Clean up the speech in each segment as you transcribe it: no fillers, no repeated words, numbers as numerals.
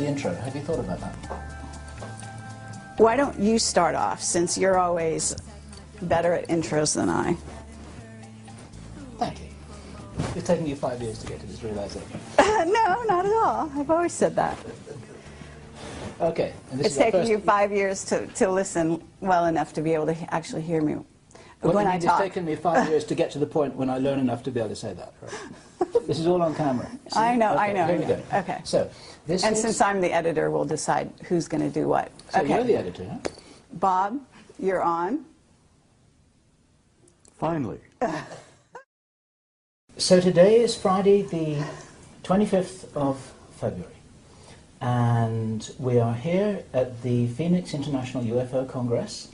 intro. Have you thought about that? Why don't you start off, since you're always better at intros than I? Thank you. It's taken you 5 years to get to this realization. No, not at all. I've always said that. Okay. And this It's is our taken first... you 5 years to listen well enough to be able to actually hear me when I talk. It's taken me 5 years to get to the point when I learn enough to be able to say that. Right? This is all on camera. See? I know, okay, I know. Here we go. Okay. So, this And is... since I'm the editor, we'll decide who's going to do what. So okay. you're the editor, huh? Bob, you're on. Finally. So today is Friday the 25th of February. And we are here at the Phoenix International UFO Congress,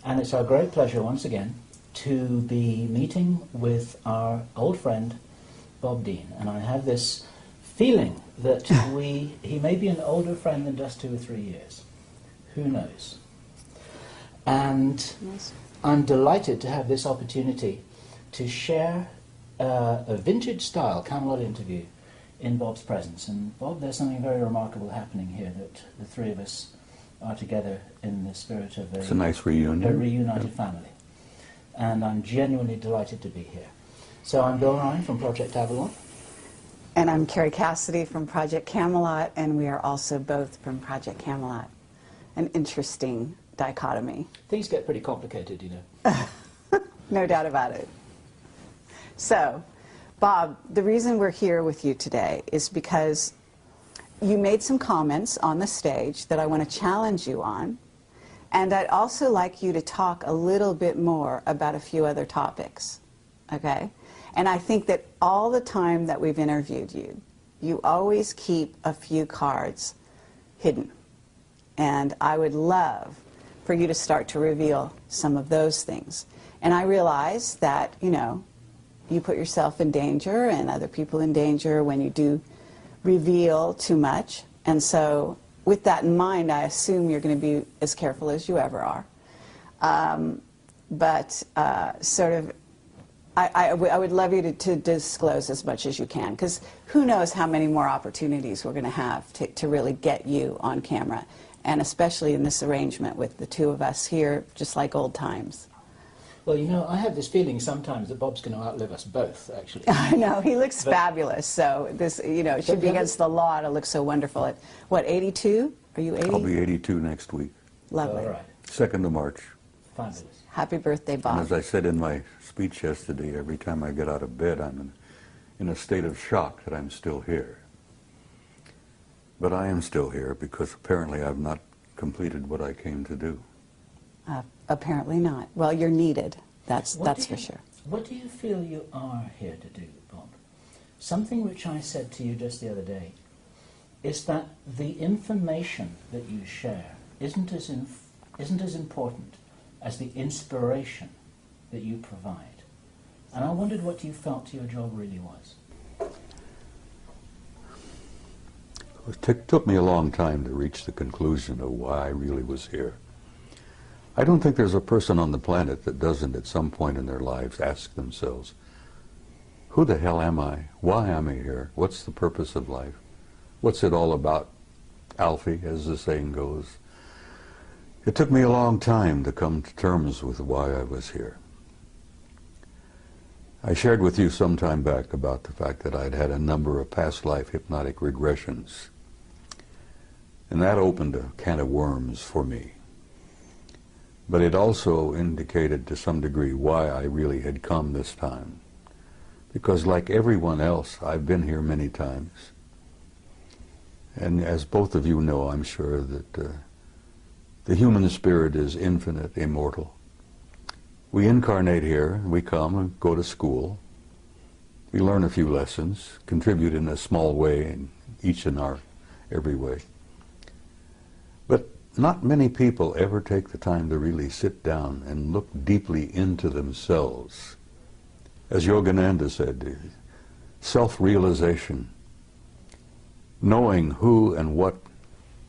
and it's our great pleasure once again to be meeting with our old friend Bob Dean. And I have this feeling that he may be an older friend than just 2 or 3 years. Who knows? And Yes. I'm delighted to have this opportunity to share a vintage-style Camelot interview in Bob's presence. And Bob, there's something very remarkable happening here, that the three of us are together in the spirit of It's a nice reunion. a reunited family. And I'm genuinely delighted to be here. So I'm Bill Ryan from Project Avalon. And I'm Carrie Cassidy from Project Camelot, and we are also both from Project Camelot. An interesting dichotomy. Things get pretty complicated, you know. No doubt about it. So, Bob, the reason we're here with you today is because you made some comments on the stage that I want to challenge you on, and I'd also like you to talk a little bit more about a few other topics, okay? And I think that all the time that we've interviewed you, you always keep a few cards hidden. And I would love for you to start to reveal some of those things. And I realize that, you know, you put yourself in danger and other people in danger when you do reveal too much. And so with that in mind, I assume you're going to be as careful as you ever are. I would love you to disclose as much as you can, because who knows how many more opportunities we're going to have to really get you on camera, and especially in this arrangement with the two of us here, just like old times. Well, you know, I have this feeling sometimes that Bob's going to outlive us both, actually. I know, he looks fabulous, so this, you know, it should be against the law to look so wonderful. At, what, 82? Are you 80? I'll be 82 next week. Lovely. All right. 2nd of March. Fabulous. Happy birthday, Bob. And as I said in my speech yesterday, every time I get out of bed, I'm in a state of shock that I'm still here. But I am still here because apparently I've not completed what I came to do. Apparently not. Well, you're needed. That's for sure. What do you feel you are here to do, Bob? Something which I said to you just the other day is that the information that you share isn't as important as the inspiration that you provide. And I wondered what you felt your job really was. It took me a long time to reach the conclusion of why I really was here. I don't think there's a person on the planet that doesn't at some point in their lives ask themselves, who the hell am I? Why am I here? What's the purpose of life? What's it all about? Alfie, as the saying goes. It took me a long time to come to terms with why I was here. I shared with you some time back about the fact that I'd had a number of past life hypnotic regressions. And that opened a can of worms for me. But it also indicated to some degree why I really had come this time. Because like everyone else, I've been here many times. And as both of you know, I'm sure that the human spirit is infinite, immortal. We incarnate here, we come and go to school. We learn a few lessons, contribute in a small way, in each in our every way. But not many people ever take the time to really sit down and look deeply into themselves. As Yogananda said, self-realization, knowing who and what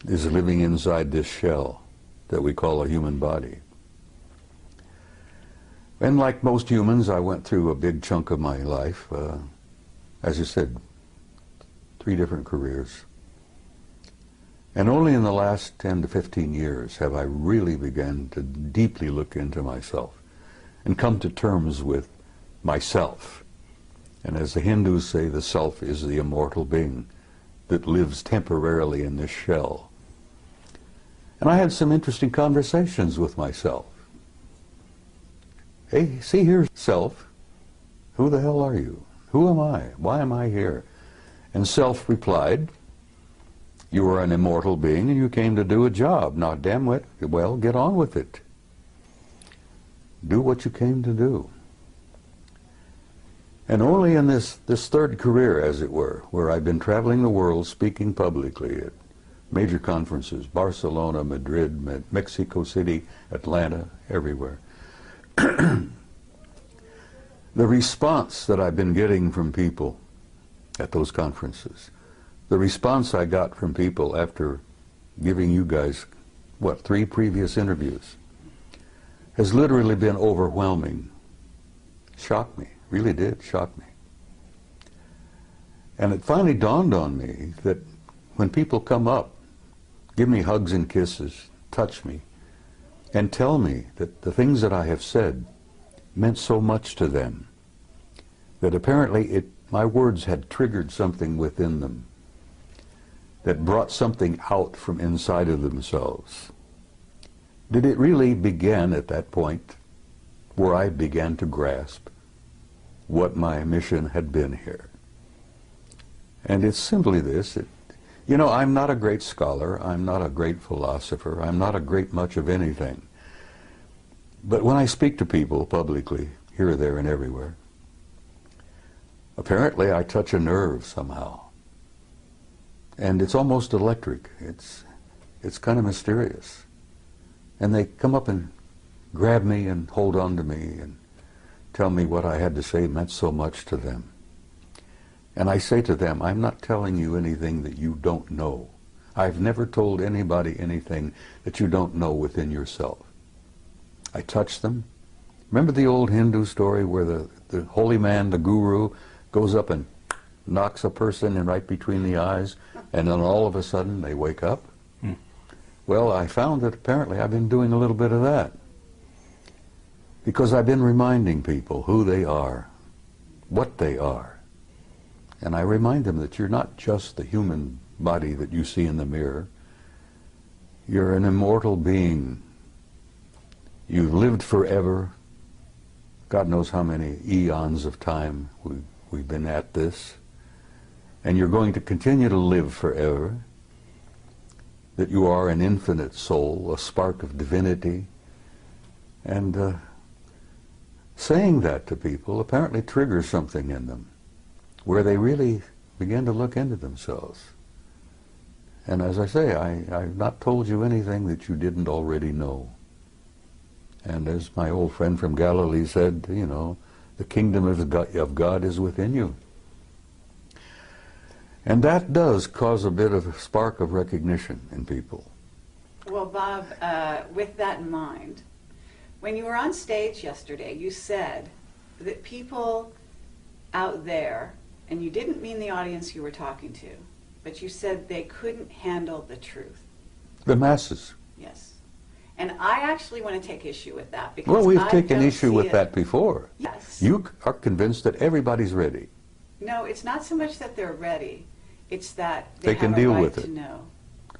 is living inside this shell that we call a human body. And like most humans, I went through a big chunk of my life, as you said, 3 different careers. And only in the last 10 to 15 years have I really begun to deeply look into myself and come to terms with myself. And as the Hindus say, the self is the immortal being that lives temporarily in this shell. And I had some interesting conversations with myself. Hey, see here, self, who the hell are you? Who am I? Why am I here? And self replied, you are an immortal being and you came to do a job. Now, damn it, well, get on with it. Do what you came to do. And only in this third career, as it were, where I've been traveling the world speaking publicly at major conferences, Barcelona, Madrid, Mexico City, Atlanta, everywhere. The response that I've been getting from people at those conferences, the response I got from people after giving you guys, what, 3 previous interviews, has literally been overwhelming. Shocked me, really did shock me. And it finally dawned on me that when people come up, give me hugs and kisses, touch me, and tell me that the things that I have said meant so much to them, that apparently my words had triggered something within them, that brought something out from inside of themselves. Did it really begin at that point where I began to grasp what my mission had been here? And it's simply this. You know, I'm not a great scholar, I'm not a great philosopher, I'm not a great much of anything. But when I speak to people publicly, here, there, and everywhere, apparently I touch a nerve somehow. And it's almost electric. It's kind of mysterious. And they come up and grab me and hold on to me and tell me what I had to say meant so much to them. And I say to them, I'm not telling you anything that you don't know. I've never told anybody anything that you don't know within yourself. I touch them. Remember the old Hindu story where the holy man, the guru, goes up and knocks a person in right between the eyes, and then all of a sudden they wake up? Well, I found that apparently I've been doing a little bit of that. Because I've been reminding people who they are, what they are. And I remind them that you're not just the human body that you see in the mirror. You're an immortal being. You've lived forever. God knows how many eons of time we've been at this. And you're going to continue to live forever. That you are an infinite soul, a spark of divinity. And saying that to people apparently triggers something in them, where they really begin to look into themselves. And as I say, I've not told you anything that you didn't already know. And as my old friend from Galilee said, you know, the kingdom of God is within you. And that does cause a bit of a spark of recognition in people. Well, Bob, with that in mind, when you were on stage yesterday, you said that people out there, and you didn't mean the audience you were talking to, but you said they couldn't handle the truth. The masses. Yes. And I actually want to take issue with that, because well, we've taken issue with that before. Yes. You are convinced that everybody's ready. No, it's not so much that they're ready. It's that they can have a deal right with to it. know.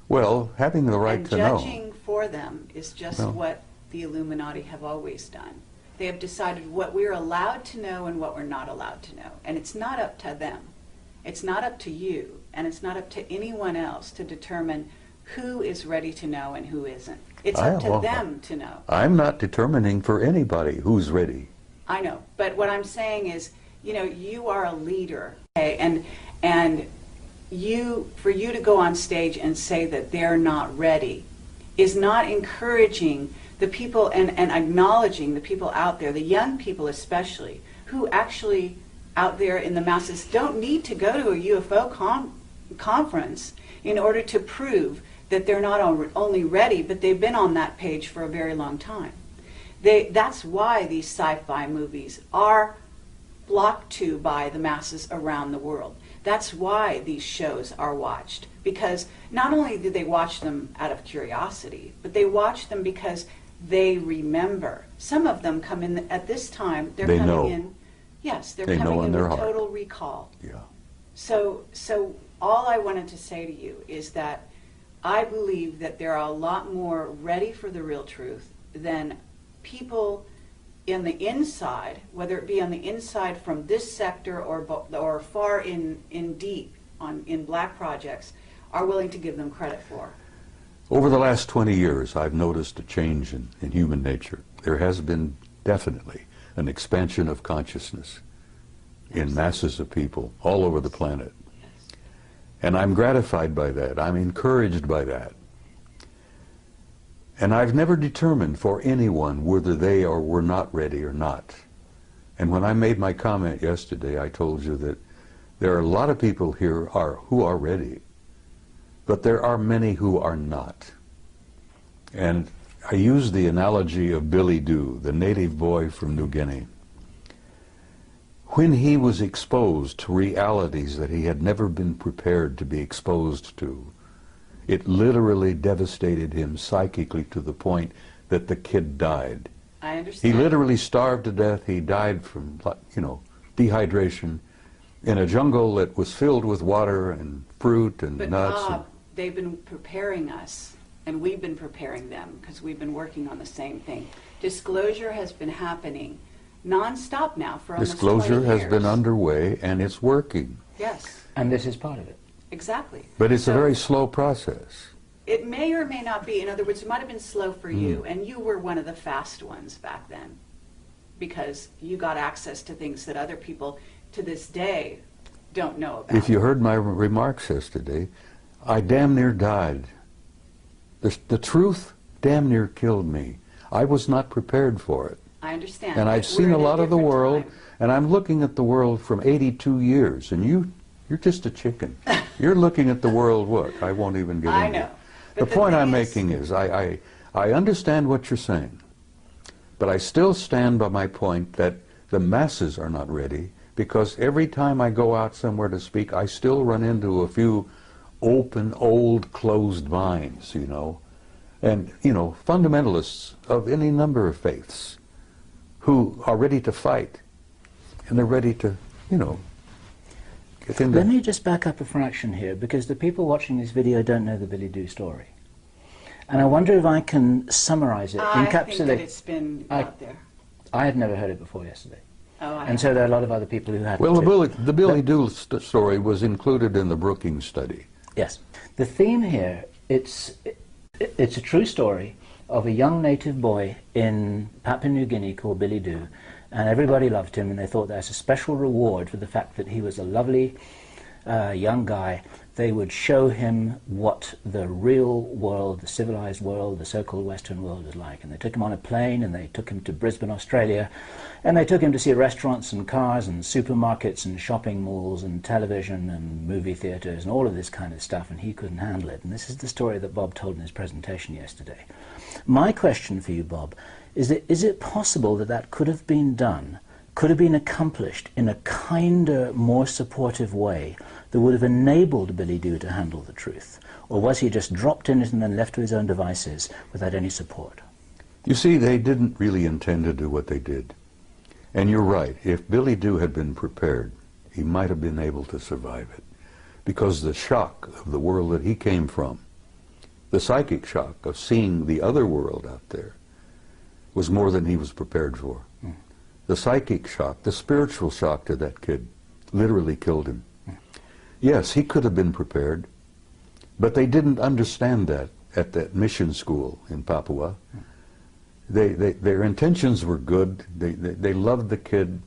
Well, having the right to know. And judging for them is just what the Illuminati have always done. They have decided what we're allowed to know and what we're not allowed to know. And it's not up to them. It's not up to you, and it's not up to anyone else to determine who is ready to know and who isn't. It's up to them to know. I'm not determining for anybody who's ready. I know, but what I'm saying is, you know, you are a leader, okay? And for you to go on stage and say that they're not ready is not encouraging the people and acknowledging the people out there, the young people especially, who actually out there in the masses don't need to go to a UFO conference in order to prove that they're not only ready, but they've been on that page for a very long time. That's why these sci-fi movies are flocked to by the masses around the world. That's why these shows are watched, because not only did they watch them out of curiosity, but they watched them because they remember. Some of them come in at this time, they're They coming know. in, yes, they're They know coming in in their with heart. total recall. Yeah. So all I wanted to say to you is that I believe that there are a lot more ready for the real truth than people in the inside, whether it be on the inside from this sector or far in deep in black projects, are willing to give them credit for. Over the last 20 years, I've noticed a change in human nature. There has been definitely an expansion of consciousness in masses of people all over the planet. And I'm gratified by that. I'm encouraged by that. And I've never determined for anyone whether they were not ready or not. And when I made my comment yesterday, I told you that there are a lot of people here who are ready, but there are many who are not. And I used the analogy of Billy Dew, the native boy from New Guinea. When he was exposed to realities that he had never been prepared to be exposed to, it literally devastated him psychically to the point that the kid died. I understand. He literally starved to death. He died from, dehydration in a jungle that was filled with water and fruit and But nuts. Bob, they've been preparing us, and we've been preparing them because we've been working on the same thing. Disclosure has been happening non-stop now for almost 20 years. Disclosure has been underway, and it's working. Yes, And this is part of it. exactly. But it's a So very slow process. it may or may not be. In other words, it might have been slow for you, and you were one of the fast ones back then because you got access to things that other people to this day don't know about. If you heard my remarks yesterday, I damn near died. The truth damn near killed me. I was not prepared for it. I understand. And I've but seen we're a in lot of the different world, time. and I'm looking at the world from 82 years, and you're just a chicken. You're looking at the world, what? I won't even get I into know. it. But The point thing I'm is- making is I understand what you're saying, but I still stand by my point that the masses are not ready, because every time I go out somewhere to speak, I still run into a few open, old, closed minds, and, fundamentalists of any number of faiths who are ready to fight, and they're ready to, get into... Let me just back up a fraction here, because the people watching this video don't know the Billy Dew story. And I wonder if I can summarize it, I think encapsulate... that it's been out there. I had never heard it before yesterday. Oh, I And so there are a lot of other people who hadn't. Well, too. the Billy Dew story was included in the Brookings study. Yes. The theme here, it's a true story of a young native boy in Papua New Guinea called Billy Dew, and everybody loved him, and they thought that's a special reward for the fact that he was a lovely young guy. They would show him what the real world, the civilized world, the so-called Western world was like. And they took him on a plane, and they took him to Brisbane, Australia, and they took him to see restaurants and cars and supermarkets and shopping malls and television and movie theaters and all of this kind of stuff, and he couldn't handle it. And this is the story that Bob told in his presentation yesterday. My question for you, Bob, is it possible that that could have been done, could have been accomplished in a kinder, more supportive way that would have enabled Billy Dew to handle the truth? Or was he just dropped in it and then left to his own devices without any support? You see, they didn't really intend to do what they did. And you're right, if Billy Dew had been prepared, he might have been able to survive it. Because the shock of the world that he came from, the psychic shock of seeing the other world out there, was more than he was prepared for. The psychic shock, the spiritual shock to that kid, literally killed him. Yes, he could have been prepared, but they didn't understand that at that mission school in Papua. Their intentions were good. They loved the kid,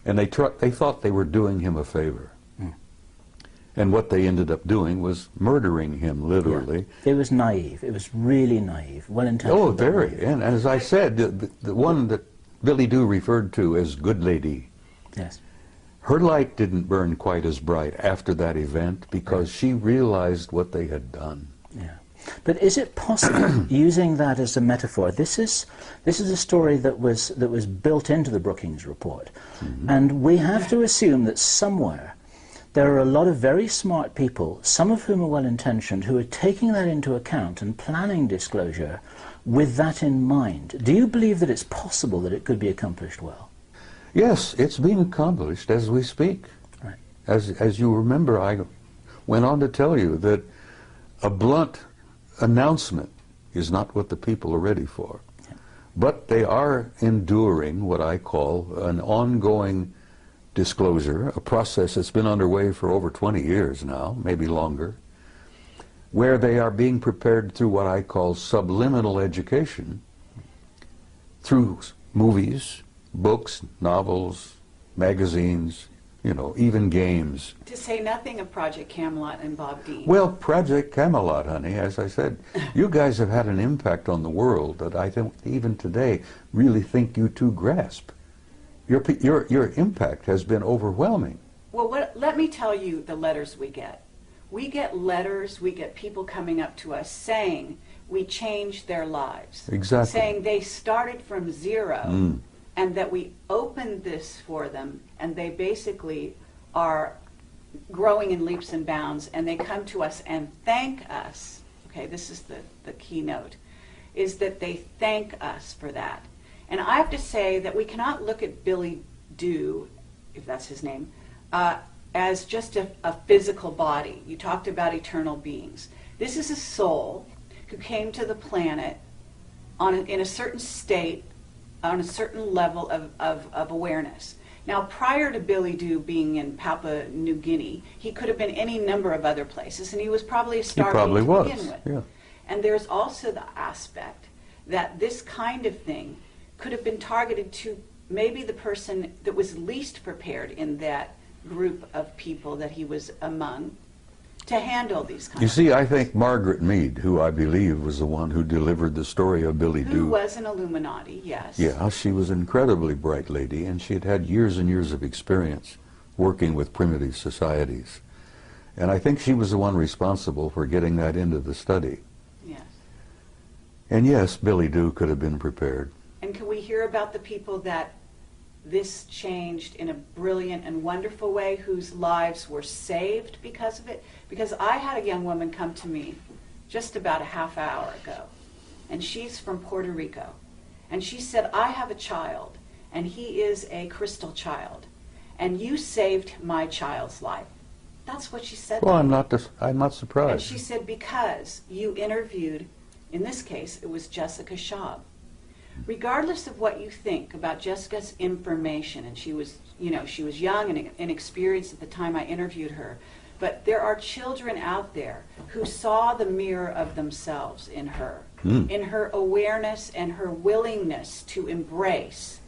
and they thought they were doing him a favor. And what they ended up doing was murdering him, literally. Yeah. It was naive. It was really naive, well-intentioned. Oh, very. And as I said, the one that Billy Dew referred to as Good Lady, Yes. her light didn't burn quite as bright after that event because she realized what they had done. Yeah. But is it possible, using that as a metaphor, this is a story that was built into the Brookings report, and we have to assume that somewhere there are a lot of very smart people, some of whom are well-intentioned, who are taking that into account and planning disclosure with that in mind. Do you believe that it's possible that it could be accomplished well? Yes, it's being accomplished as we speak. Right. As you remember, I went on to tell you that a blunt announcement is not what the people are ready for. Yeah. But they are enduring what I call an ongoing disclosure, a process that's been underway for over 20 years now, maybe longer, where they are being prepared through what I call subliminal education, through movies, books, novels, magazines, you know, even games. To say nothing of Project Camelot and Bob Dean. Well, Project Camelot, honey, as I said, you guys have had an impact on the world that I don't even today really think you two grasp. Your impact has been overwhelming. Well, let me tell you the letters we get. We get letters, we get people coming up to us saying we changed their lives. Exactly. Saying they started from zero and that we opened this for them and they basically are growing in leaps and bounds and they come to us and thank us. Okay, this is the keynote, is that they thank us for that. And I have to say that we cannot look at Billy Dew, if that's his name, as just a physical body. You talked about eternal beings. This is a soul who came to the planet in a certain state, on a certain level of awareness. Now, prior to Billy Dew being in Papua New Guinea, he could have been any number of other places, and he was probably a star to begin with. Yeah. And there's also the aspect that this kind of thing could have been targeted to maybe the person that was least prepared in that group of people that he was among to handle these kinds You of see, things. I think Margaret Mead, who I believe was the one who delivered the story of Billy Dew. Who was an Illuminati, yes. Yeah, she was an incredibly bright lady, and she had had years and years of experience working with primitive societies. And I think she was the one responsible for getting that into the study. Yes. And yes, Billy Dew could have been prepared. And can we hear about the people that this changed in a brilliant and wonderful way, whose lives were saved because of it? Because I had a young woman come to me just about a half hour ago, and she's from Puerto Rico. And she said, I have a child, and he is a crystal child, and you saved my child's life. That's what she said. Well, to me. I'm not surprised. And she said, because you interviewed, in this case, it was Jessica Schaub. Regardless of what you think about Jessica's information, and she was, you know, she was young and inexperienced at the time I interviewed her, but there are children out there who saw the mirror of themselves in her awareness and her willingness to embrace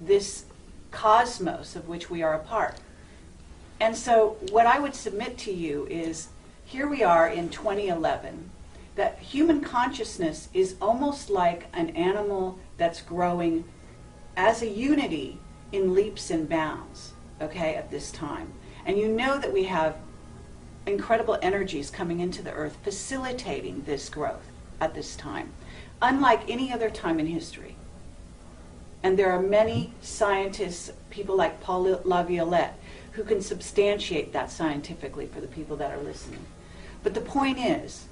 this cosmos of which we are a part. And so what I would submit to you is, here we are in 2011, that human consciousness is almost like an animal that's growing as a unity in leaps and bounds, okay, at this time. And you know that we have incredible energies coming into the earth facilitating this growth at this time, unlike any other time in history. And there are many scientists, people like Paul LaViolette, who can substantiate that scientifically for the people that are listening. But the point is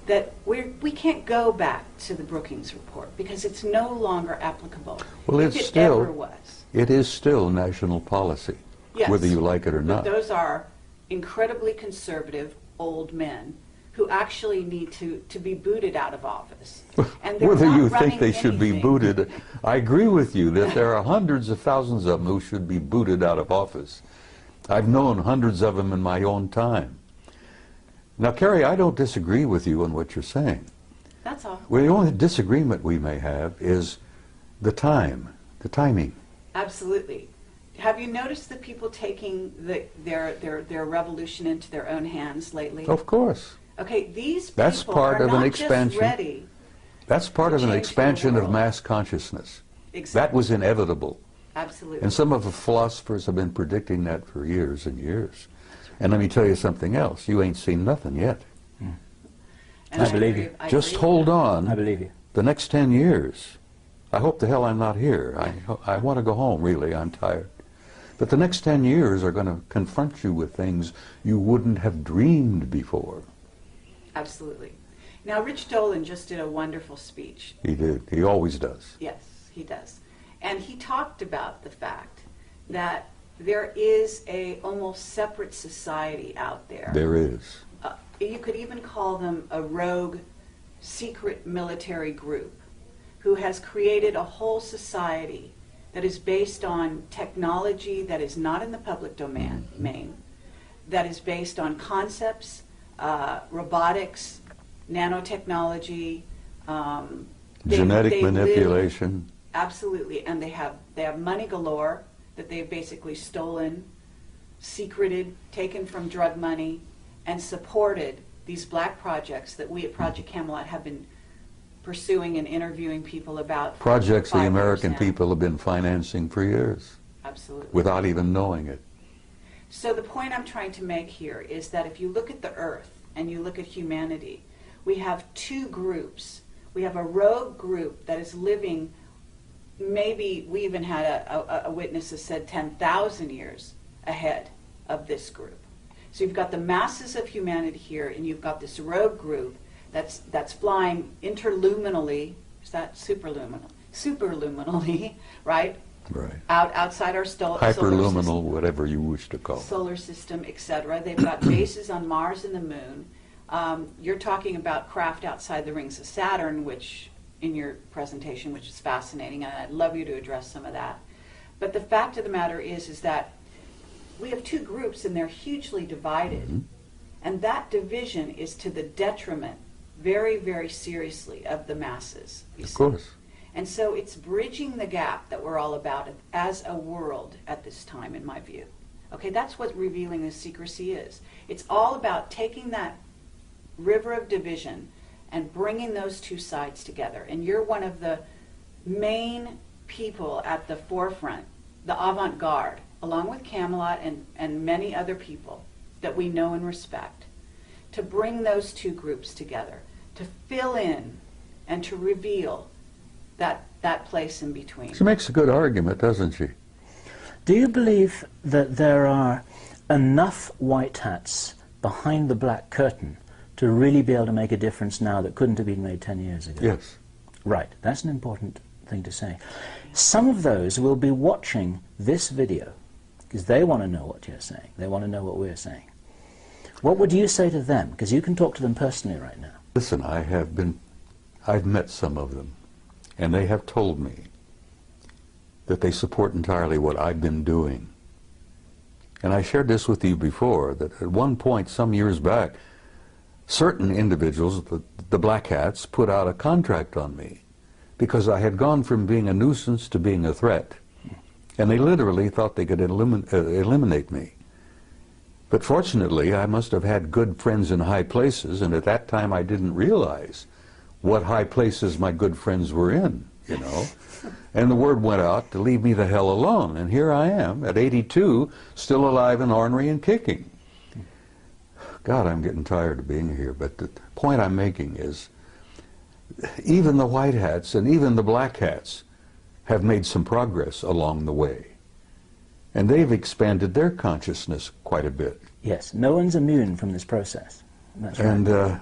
that we can't go back to the Brookings report because it's no longer applicable. Well, if it ever was. It is still national policy, Yes, whether you like it or not. But those are incredibly conservative old men who actually need to be booted out of office. And they're Whether not you think running they should be anything. booted, I agree with you that there are hundreds of thousands of them who should be booted out of office. I've known hundreds of them in my own time. Now, Carrie, I don't disagree with you on what you're saying. That's all. Well, the only disagreement we may have is the timing. Absolutely. Have you noticed the people taking their revolution into their own hands lately? Of course. Okay, these That's people part are of an not expansion. just ready. That's part to of an change the expansion of world. mass consciousness. Exactly. That was inevitable. Absolutely. And some of the philosophers have been predicting that for years and years. And let me tell you something else. You ain't seen nothing yet. And I believe you. Just agree hold with on. I believe you. The next 10 years. I hope the hell I'm not here. I want to go home, really. I'm tired. But the next 10 years are going to confront you with things you wouldn't have dreamed before. Absolutely. Now, Rich Dolan just did a wonderful speech. He did. He always does. Yes, he does. And he talked about the fact that there is a almost separate society out there. There is. You could even call them a rogue secret military group who has created a whole society that is based on technology that is not in the public domain, that is based on concepts, robotics, nanotechnology, genetic manipulation. Absolutely, and they have money galore that they've basically stolen, secreted, taken from drug money, and supported these black projects that we at Project Camelot have been pursuing and interviewing people about. Projects the 5 years American now. people have been financing for years. Absolutely. Without even knowing it. So the point I'm trying to make here is that if you look at the Earth and you look at humanity, we have two groups. We have a rogue group that is living, maybe we even had a witness that said 10,000 years ahead of this group. So you've got the masses of humanity here, and you've got this rogue group that's flying interluminally. Is that superluminal? Superluminally, right? Right. Outside our solar system. Hyperluminal, whatever you wish to call it. Solar system, etc. They've got bases on Mars and the Moon. You're talking about craft outside the rings of Saturn, which in your presentation, which is fascinating, and I'd love you to address some of that. But the fact of the matter is that we have two groups, and they're hugely divided, and that division is to the detriment, very, very seriously, of the masses. Of course. And so it's bridging the gap that we're all about as a world at this time, in my view. Okay, that's what revealing the secrecy is. It's all about taking that river of division and bringing those two sides together. And you're one of the main people at the forefront, the avant-garde, along with Camelot and many other people that we know and respect, to bring those two groups together, to fill in and to reveal that place in between. She makes a good argument, doesn't she? Do you believe that there are enough white hats behind the black curtain to really be able to make a difference now that couldn't have been made 10 years ago? Yes. Right, that's an important thing to say. Some of those will be watching this video because they want to know what you're saying. They want to know what we're saying. What would you say to them? Because you can talk to them personally right now. Listen, I've met some of them, and they have told me that they support entirely what I've been doing. And I shared this with you before, that at one point, some years back, certain individuals, the black hats, put out a contract on me because I had gone from being a nuisance to being a threat. And they literally thought they could eliminate me. But fortunately, I must have had good friends in high places, and at that time I didn't realize what high places my good friends were in, you know. And the word went out to leave me the hell alone. And here I am, at 82, still alive and ornery and kicking. God, I'm getting tired of being here. But the point I'm making is, even the white hats and even the black hats have made some progress along the way. And they've expanded their consciousness quite a bit. Yes, no one's immune from this process. That's right. And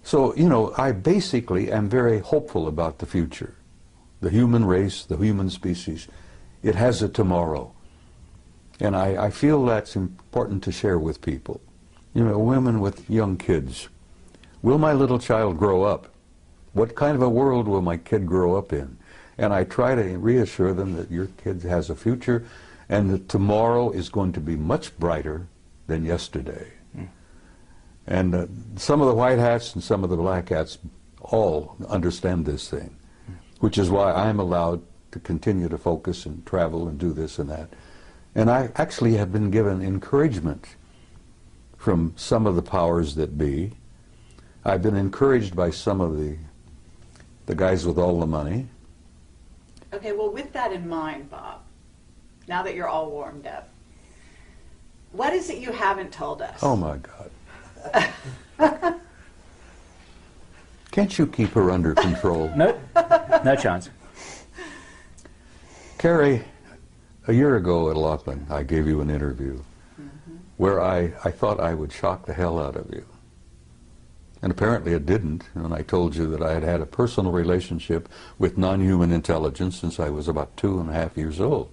so, you know, I basically am very hopeful about the future. The human race, the human species, it has a tomorrow. And I feel that's important to share with people. You know, women with young kids. Will my little child grow up? What kind of a world will my kid grow up in? And I try to reassure them that your kid has a future and that tomorrow is going to be much brighter than yesterday. And some of the white hats and some of the black hats all understand this thing, which is why I'm allowed to continue to focus and travel and do this and that. And I actually have been given encouragement from some of the powers that be. I've been encouraged by some of the guys with all the money. Okay, well, with that in mind, Bob, now that you're all warmed up, what is it you haven't told us? Oh, my God. Can't you keep her under control? No, no chance. Carrie, A year ago at Laughlin, I gave you an interview where I thought I would shock the hell out of you. And apparently it didn't, and I told you that I had had a personal relationship with non-human intelligence since I was about 2.5 years old.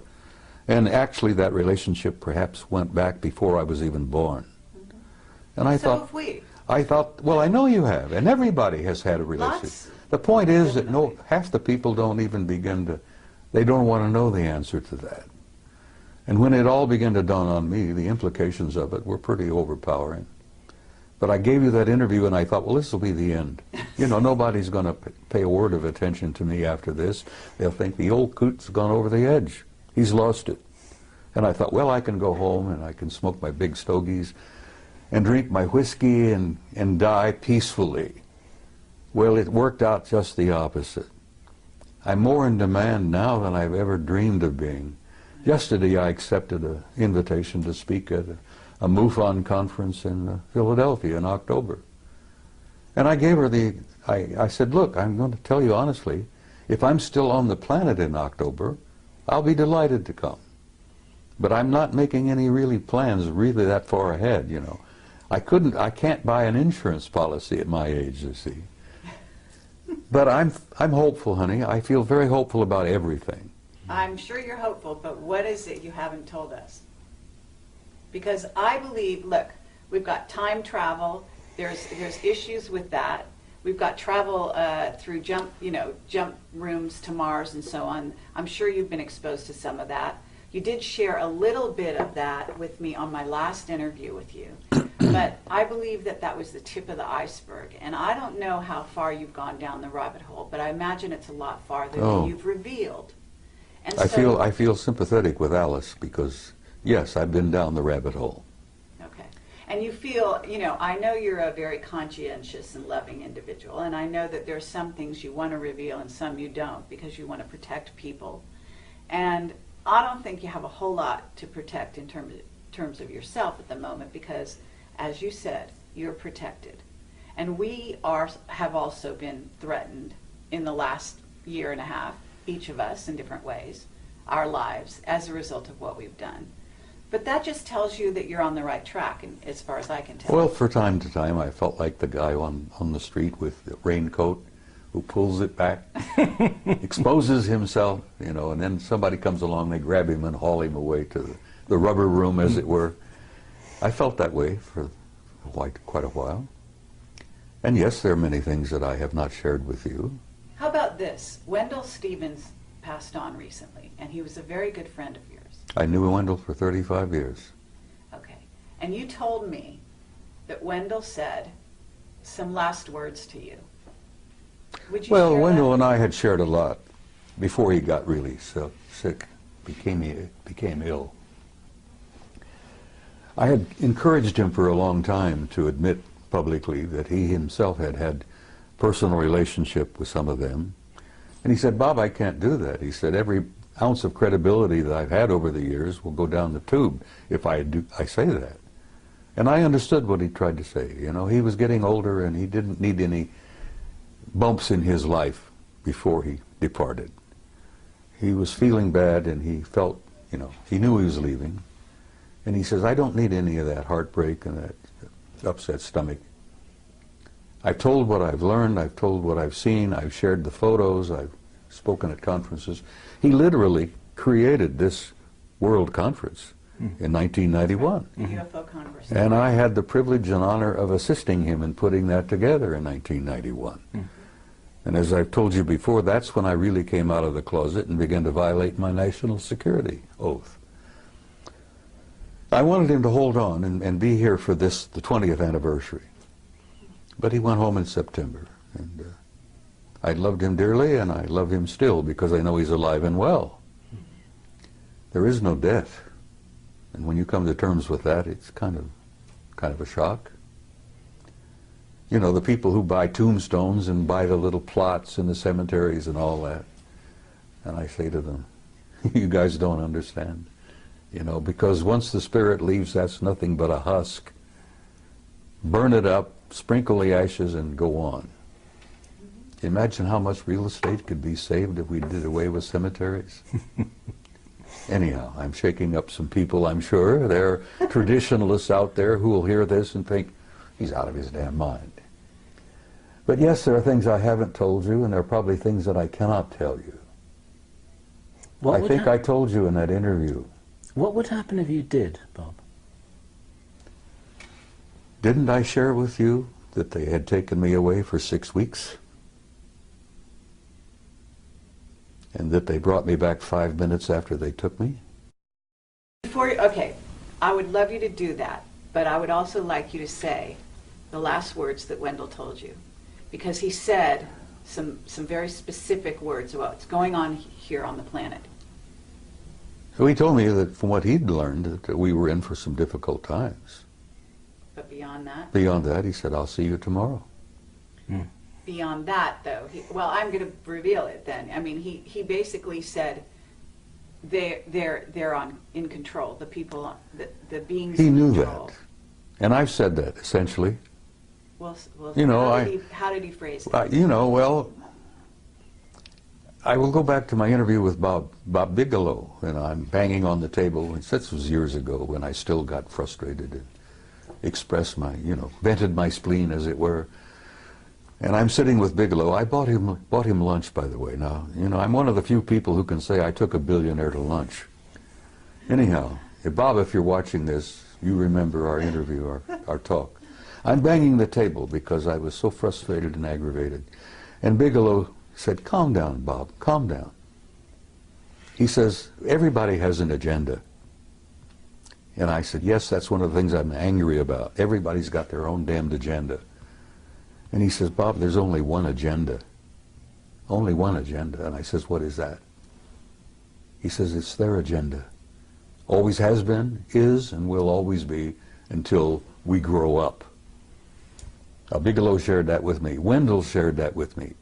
And actually that relationship perhaps went back before I was even born. And I thought, well, I know you have, and everybody has had a relationship. The point is that half the people don't even begin to, they don't want to know the answer to that. And when it all began to dawn on me, the implications of it were pretty overpowering. But I gave you that interview and I thought, well, this will be the end. You know, nobody's going to pay a word of attention to me after this. They'll think the old coot's gone over the edge. He's lost it. And I thought, well, I can go home and I can smoke my big stogies and drink my whiskey and die peacefully. Well, it worked out just the opposite. I'm more in demand now than I've ever dreamed of being. Yesterday I accepted an invitation to speak at a MUFON conference in Philadelphia in October. And I gave her I said, look, I'm going to tell you honestly, if I'm still on the planet in October, I'll be delighted to come. But I'm not making any plans really that far ahead, you know. I can't buy an insurance policy at my age, you see. But I'm hopeful, honey. I feel very hopeful about everything. I'm sure you're hopeful, but what is it you haven't told us? Because I believe, look, we've got time travel, there's issues with that. We've got travel through jump rooms to Mars and so on. I'm sure you've been exposed to some of that. You did share a little bit of that with me on my last interview with you. But I believe that that was the tip of the iceberg. And I don't know how far you've gone down the rabbit hole, but I imagine it's a lot farther than you've revealed. And I feel sympathetic with Alice because, yes, I've been down the rabbit hole. Okay. And you feel, you know, I know you're a very conscientious and loving individual, and I know that there's some things you want to reveal and some you don't because you want to protect people. And I don't think you have a whole lot to protect in terms of yourself at the moment because, as you said, you're protected. And we have also been threatened in the last year and a half, each of us in different ways, our lives, as a result of what we've done. But that just tells you that you're on the right track, and as far as I can tell. Well, from time to time, I felt like the guy on the street with the raincoat who pulls it back, exposes himself, you know, and then somebody comes along, they grab him and haul him away to the rubber room, as it were. I felt that way for quite a while. And yes, there are many things that I have not shared with you. How about this? Wendell Stevens passed on recently, and he was a very good friend of yours. I knew Wendell for 35 years. Okay. And you told me that Wendell said some last words to you. Would you well, share Wendell that? and I had shared a lot before he got really sick, became ill. I had encouraged him for a long time to admit publicly that he himself had had personal relationship with some of them. And he said, Bob, I can't do that. He said, every ounce of credibility that I've had over the years will go down the tube if I say that. And I understood what he tried to say. You know, he was getting older and he didn't need any bumps in his life before he departed. He was feeling bad and he felt, you know, he knew he was leaving. And he says, I don't need any of that heartbreak and that upset stomach. I've told what I've learned, I've told what I've seen, I've shared the photos, I've spoken at conferences. He literally created this world conference in 1991. The UFO Congress. And I had the privilege and honor of assisting him in putting that together in 1991. And as I've told you before, that's when I really came out of the closet and began to violate my national security oath. I wanted him to hold on and be here for the 20th anniversary. But he went home in September. And I loved him dearly, and I love him still because I know he's alive and well. There is no death. And when you come to terms with that, it's kind of a shock. You know, the people who buy tombstones and buy the little plots in the cemeteries and all that. And I say to them, you guys don't understand. You know, because once the spirit leaves, that's nothing but a husk. Burn it up, sprinkle the ashes, and go on. Imagine how much real estate could be saved if we did away with cemeteries. Anyhow, I'm shaking up some people, I'm sure. There are traditionalists out there who will hear this and think, he's out of his damn mind. But yes, there are things I haven't told you, and there are probably things that I cannot tell you. I think I told you in that interview. What would happen if you did, Bob? Didn't I share with you that they had taken me away for 6 weeks? And that they brought me back 5 minutes after they took me? Okay, I would love you to do that, but I would also like you to say the last words that Wendell told you, because he said some very specific words about what's going on here on the planet. So he told me that from what he'd learned, that we were in for some difficult times. But beyond that? Beyond that, he said, I'll see you tomorrow. Beyond that, though, well, I'm going to reveal it then. I mean, he basically said they're in control. The people, the beings. He knew control. that, and I've said that essentially. Well, you know, how did he phrase it? You know, well, I will go back to my interview with Bob Bigelow, and I'm banging on the table. And this was years ago when I still got frustrated and expressed my, vented my spleen, as it were. And I'm sitting with Bigelow. I bought him lunch, by the way. Now, I'm one of the few people who can say I took a billionaire to lunch. Anyhow, Bob, if you're watching this, you remember our interview, our talk. I'm banging the table because I was so frustrated and aggravated. And Bigelow said, calm down, Bob, calm down. He says, everybody has an agenda. And I said, yes, that's one of the things I'm angry about. Everybody's got their own damned agenda. And he says, Bob, there's only one agenda. Only one agenda. And I says, what is that? He says, it's their agenda. Always has been, is, and will always be until we grow up. Now, Bigelow shared that with me. Wendell shared that with me.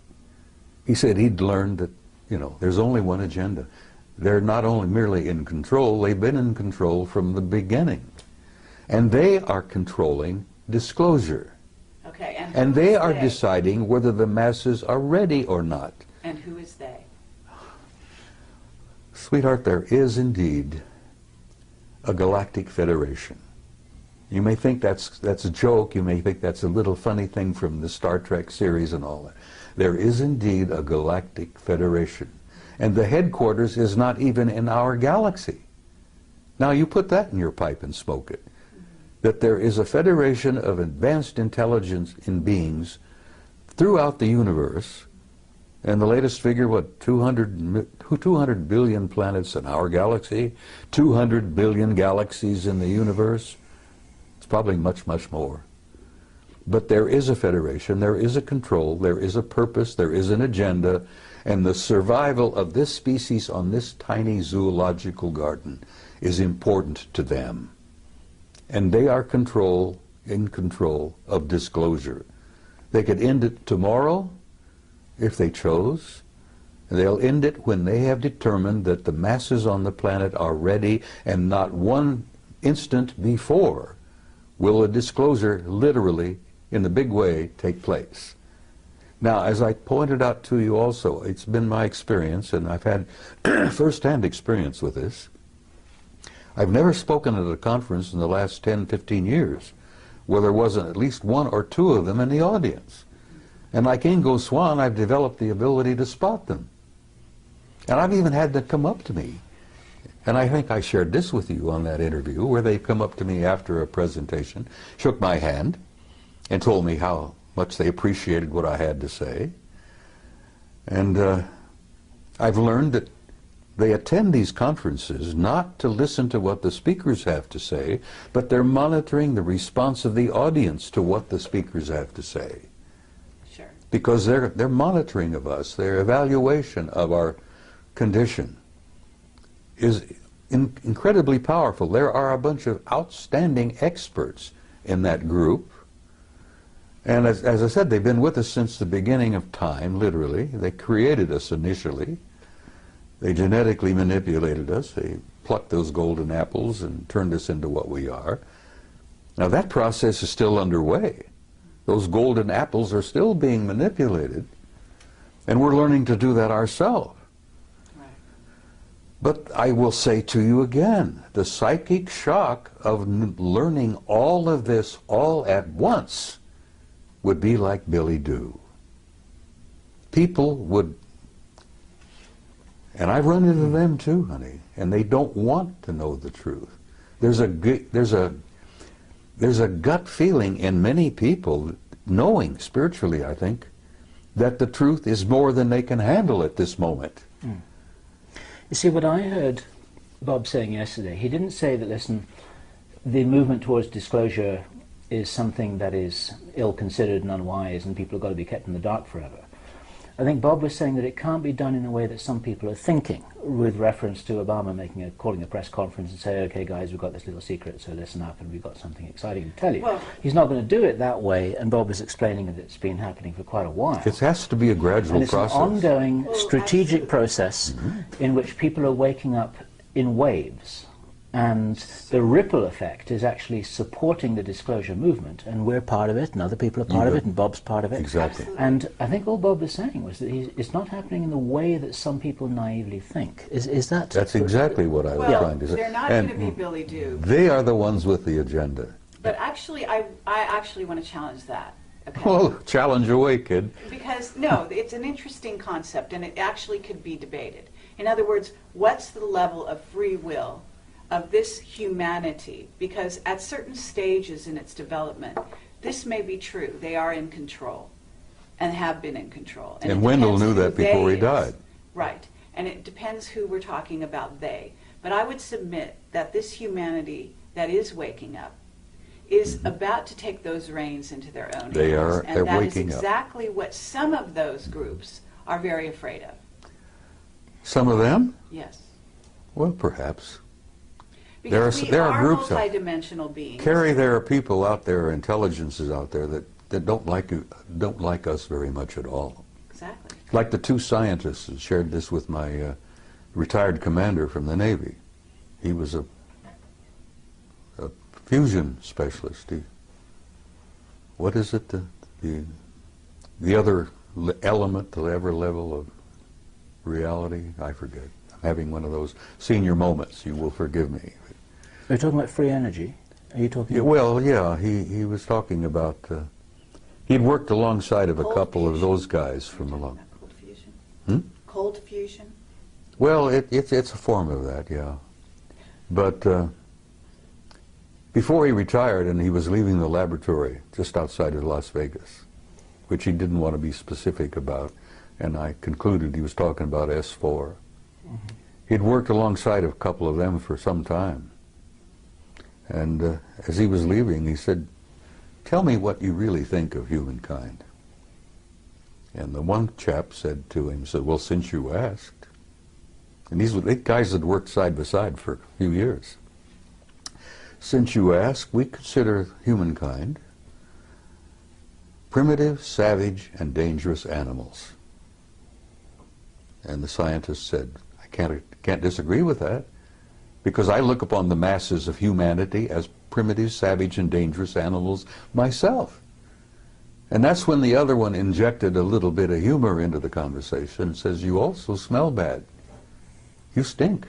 He said he'd learned that, there's only one agenda. They're not only merely in control, they've been in control from the beginning. And they are controlling disclosure. Okay, and they are deciding whether the masses are ready or not. And who is they? Sweetheart, there is indeed a galactic federation. You may think that's a joke, you may think that's a little funny thing from the Star Trek series and all that. There is indeed a galactic federation. And the headquarters is not even in our galaxy. Now you put that in your pipe and smoke it. That there is a federation of advanced intelligence in beings throughout the universe, and the latest figure, 200 billion planets in our galaxy, 200 billion galaxies in the universe. It's probably much, much more. But there is a federation, there is a control, there is a purpose, there is an agenda, and the survival of this species on this tiny zoological garden is important to them. And they are in control of disclosure. They could end it tomorrow if they chose. They'll end it when they have determined that the masses on the planet are ready, and not one instant before will a disclosure literally, in the big way, take place. Now, as I pointed out to you also, it's been my experience, and I've had first-hand experience with this. I've never spoken at a conference in the last 10, 15 years where there wasn't at least one or two of them in the audience. And like Ingo Swann, I've developed the ability to spot them. And I've even had them come up to me. And I think I shared this with you on that interview, where they come up to me after a presentation, shook my hand, and told me how much they appreciated what I had to say. And I've learned that they attend these conferences not to listen to what the speakers have to say, but they're monitoring the response of the audience to what the speakers have to say. Sure. Because they're monitoring of us, their evaluation of our condition is incredibly powerful. There are a bunch of outstanding experts in that group. And as I said, they've been with us since the beginning of time, literally. They created us initially. They genetically manipulated us. They plucked those golden apples and turned us into what we are. Now that process is still underway. Those golden apples are still being manipulated, and we're learning to do that ourselves. Right. But I will say to you again, the psychic shock of learning all of this all at once would be like Billy Do. People would, and I've run into them too, honey, and they don't want to know the truth. There's a gut feeling in many people, knowing spiritually, I think, that the truth is more than they can handle at this moment. Mm. You see, what I heard Bob saying yesterday, he didn't say that, listen, the movement towards disclosure is something that is ill-considered and unwise and people have got to be kept in the dark forever. I think Bob was saying that it can't be done in the way that some people are thinking, with reference to Obama calling a press conference and say, okay guys, we've got this little secret, so listen up and we've got something exciting to tell you. Well, he's not going to do it that way, and Bob is explaining that it's been happening for quite a while. It has to be a gradual process. It's an ongoing strategic process in which people are waking up in waves. And the ripple effect is actually supporting the disclosure movement, and we're part of it, and other people are part of it, and Bob's part of it. Exactly. And I think all Bob was saying was that it's not happening in the way that some people naively think. Is that? That's exactly what I was trying to say. They're not going to be Billy Do. They are the ones with the agenda. But actually, I actually want to challenge that. Okay? Well, challenge away, kid. Because, no, it's an interesting concept, and it actually could be debated. In other words, what's the level of free will of this humanity? Because at certain stages in its development, this may be true. They are in control and have been in control. And Wendell knew that before he died. Right. And it depends who we're talking about, they. But I would submit that this humanity that is waking up is about to take those reins into their own hands. They're and that waking is up. exactly what some of those groups are very afraid of. Some of them? Yes. Well, perhaps. Because there are groups multidimensional beings. Carrie, there are people out there, intelligences out there that don't like us very much at all. Exactly. Like the two scientists who shared this with my retired commander from the Navy. He was a fusion specialist. What is it? The other element, the other level of reality? I forget. I'm having one of those senior moments. You will forgive me. Are you talking about free energy? Are you talking? Yeah, well, yeah. He was talking about. He'd worked alongside of a couple of those guys from along. Cold fusion. Hmm? Cold fusion. Well, it's a form of that, yeah. But before he retired, and he was leaving the laboratory just outside of Las Vegas, which he didn't want to be specific about, and I concluded he was talking about S4. Mm-hmm. He'd worked alongside of a couple of them for some time. And as he was leaving, he said, "Tell me what you really think of humankind." And the one chap said to him, "Well, since you asked." And these were the guys that worked side by side for a few years. "Since you ask, we consider humankind primitive, savage, and dangerous animals." And the scientist said, "I can't disagree with that, because I look upon the masses of humanity as primitive, savage, and dangerous animals myself." And that's when the other one injected a little bit of humor into the conversation and says, "You also smell bad. You stink."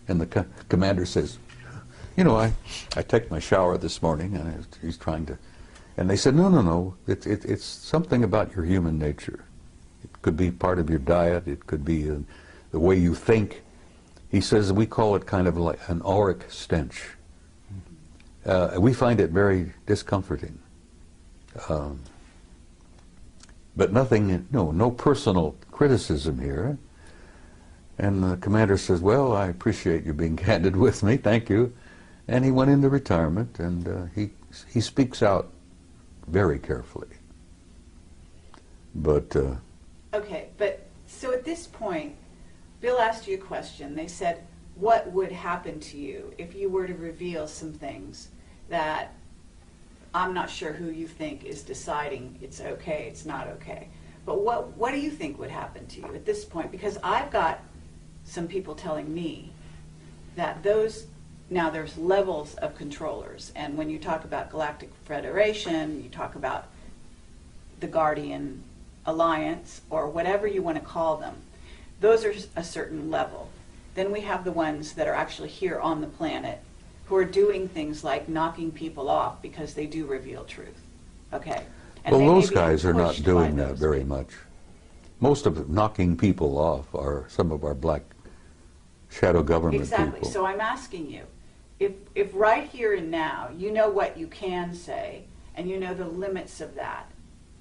And the commander says, "You know, I took my shower this morning," and he's trying to, and they said, no, it's something about your human nature. It could be part of your diet, it could be the way you think. He says we call it kind of like an auric stench. We find it very discomforting. But nothing, no personal criticism here. And the commander says, "Well, I appreciate you being candid with me, thank you." And he went into retirement, and he speaks out very carefully. But okay, but so at this point, Bill asked you a question. They said, what would happen to you if you were to reveal some things that I'm not sure who you think is deciding it's okay, it's not okay. But what do you think would happen to you at this point? Because I've got some people telling me that now there's levels of controllers. And when you talk about Galactic Federation, you talk about the Guardian Alliance, or whatever you want to call them, those are a certain level. Then we have the ones that are actually here on the planet who are doing things like knocking people off because they do reveal truth. Okay? And Well, they may those be guys are not pushed by doing that those very people. much. Most of knocking people off are some of our black shadow government Exactly. people. So I'm asking you, if right here and now you know what you can say and you know the limits of that,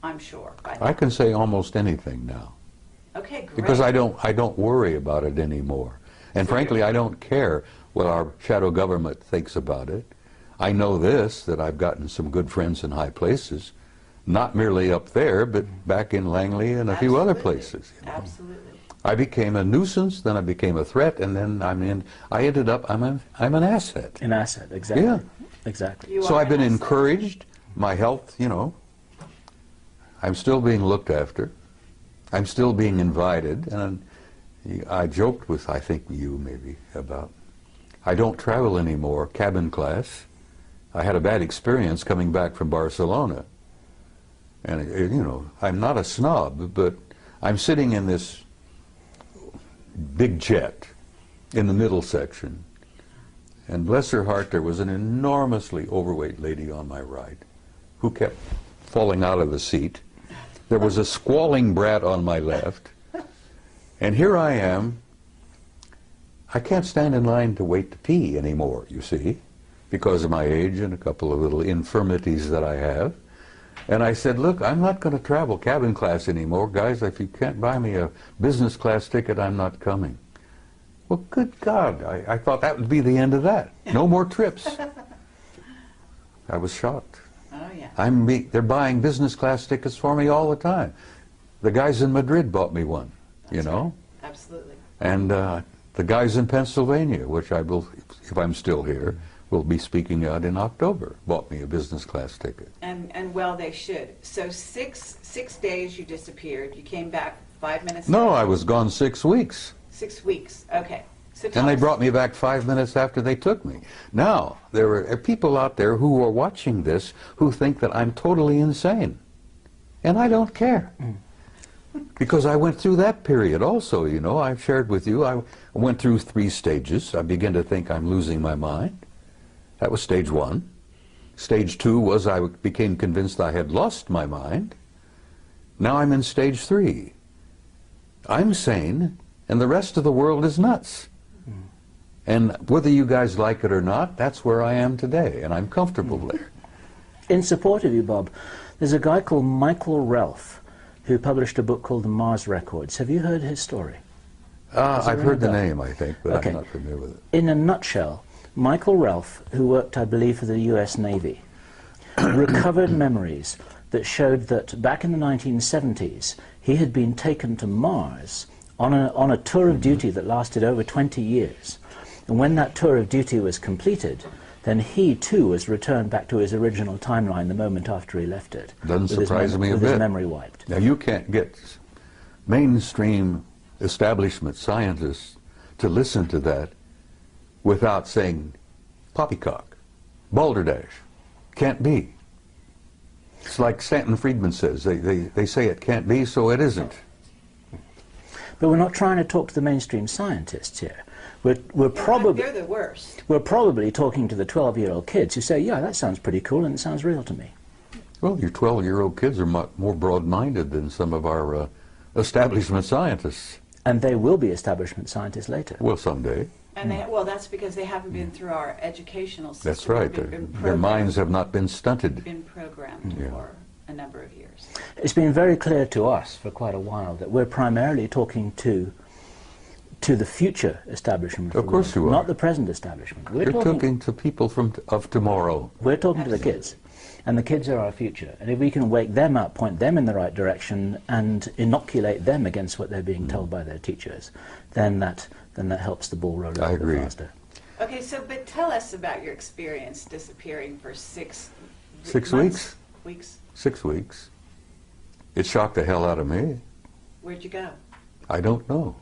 I'm sure. By I now. can say almost anything now Okay, great. because I don't worry about it anymore. And frankly, I don't care what our shadow government thinks about it. I know this, that I've gotten some good friends in high places, not merely up there, but back in Langley and a few other Absolutely. places. You know. Absolutely. I became a nuisance, then I became a threat, and then I ended up, I'm an asset. An asset, exactly. Yeah. Exactly. You So are I've been an asset. encouraged, my health, you know, I'm still being looked after, I'm still being invited, and I joked with, I think you maybe, about, I don't travel anymore, cabin class. I had a bad experience coming back from Barcelona. And, you know, I'm not a snob, but I'm sitting in this big jet in the middle section. And bless her heart, there was an enormously overweight lady on my right who kept falling out of the seat. There was a squalling brat on my left. And here I am. I can't stand in line to wait to pee anymore, you see, because of my age and a couple of little infirmities that I have. And I said, look, I'm not going to travel cabin class anymore. Guys, if you can't buy me a business class ticket, I'm not coming. Well, good God, I thought that would be the end of that. No more trips. I was shocked. Oh, yeah. They're buying business class tickets for me all the time. The guys in Madrid bought me one, you That's know. right. Absolutely. And the guys in Pennsylvania, which I will, if I'm still here, will be speaking out in October, bought me a business class ticket. And well, they should. So six days you disappeared. You came back 5 minutes No, later. I was gone 6 weeks. 6 weeks. Okay. So tell And they us- brought me back 5 minutes after they took me. Now, there are people out there who are watching this who think that I'm totally insane. And I don't care. Because I went through that period also, you know. I've shared with you, I went through 3 stages. I began to think I'm losing my mind. That was stage 1. Stage 2 was I became convinced I had lost my mind. Now I'm in stage 3. I'm sane, and the rest of the world is nuts. And whether you guys like it or not, that's where I am today, and I'm comfortable there. In support of you, Bob, there's a guy called Michael Ralph who published a book called The Mars Records. Have you heard his story? I've heard the name, I think, but Okay. I'm not familiar with it. In a nutshell, Michael Ralph, who worked, I believe, for the US Navy, recovered memories that showed that back in the 1970s, he had been taken to Mars on a tour of duty that lasted over 20 years. And when that tour of duty was completed, then he too was returned back to his original timeline the moment after he left it. Doesn't with his surprise me a with his bit. memory wiped. Now, you can't get mainstream establishment scientists to listen to that without saying poppycock, balderdash, can't be. It's like Stanton Friedman says, they say it can't be, so it isn't. But we're not trying to talk to the mainstream scientists here. We're probably They're the worst. we're probably talking to the 12-year-old kids who say, yeah, that sounds pretty cool and it sounds real to me. Well, your 12-year-old kids are more broad-minded than some of our establishment scientists. And they will be establishment scientists later. Well, someday. And well, that's because they haven't been through our educational system. That's right. They've been Their minds have not been stunted. been programmed Yeah. for a number of years. It's been very clear to us for quite a while that we're primarily talking to the future establishment. Of course you are. Not the present establishment. We're You're talking to people of tomorrow. We're talking to the kids. And the kids are our future. And if we can wake them up, point them in the right direction, and inoculate them against what they're being told by their teachers, then that helps the ball roll a I little agree. bit faster. Okay, so but tell us about your experience disappearing for 6 6 months? weeks? Weeks. 6 weeks. It shocked the hell out of me. Where'd you go? I don't know.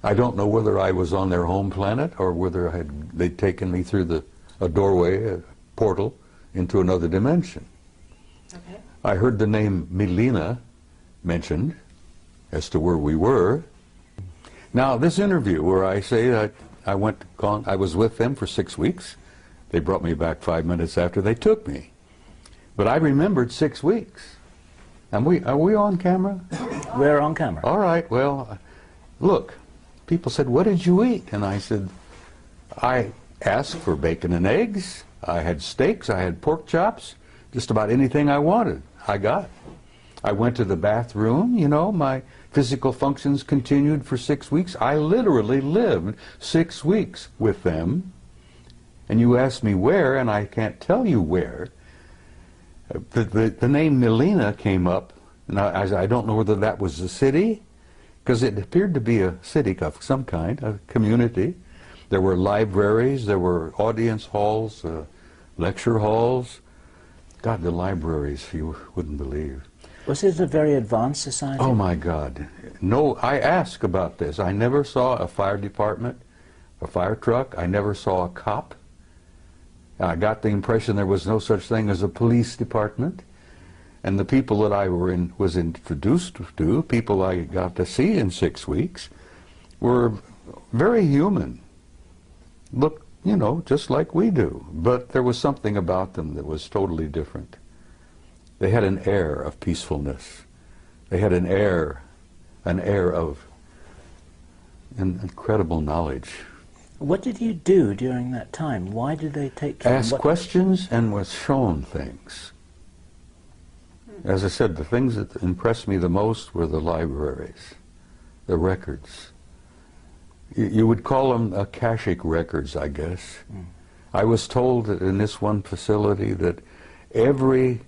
I don't know whether I was on their home planet or whether they'd taken me through a doorway, a portal, into another dimension. Okay. I heard the name Milena mentioned as to where we were. Now, this interview where I say that I was with them for 6 weeks. They brought me back 5 minutes after they took me. But I remembered 6 weeks. Are we on camera? We're on camera. All right, well, look, people said, what did you eat? And I said, I asked for bacon and eggs. I had steaks, I had pork chops, just about anything I wanted, I got. I went to the bathroom, you know, my physical functions continued for 6 weeks. I literally lived 6 weeks with them. And you asked me where, and I can't tell you where. The name Melina came up. Now, I don't know whether that was a city, because it appeared to be a city of some kind, a community. There were libraries, there were audience halls, lecture halls. God, the libraries, you wouldn't believe. Was it a very advanced society? Oh my God. No, I asked about this. I never saw a fire department, a fire truck. I never saw a cop. I got the impression there was no such thing as a police department. And the people that I was introduced to, people I got to see in 6 weeks, were very human. Look, you know, just like we do. But there was something about them that was totally different. They had an air of peacefulness. They had an air of incredible knowledge. What did you do during that time? Why did they take you? Asked questions and was shown things. As I said, the things that impressed me the most were the libraries, the records. You would call them Akashic records, I guess. I was told that in this one facility that every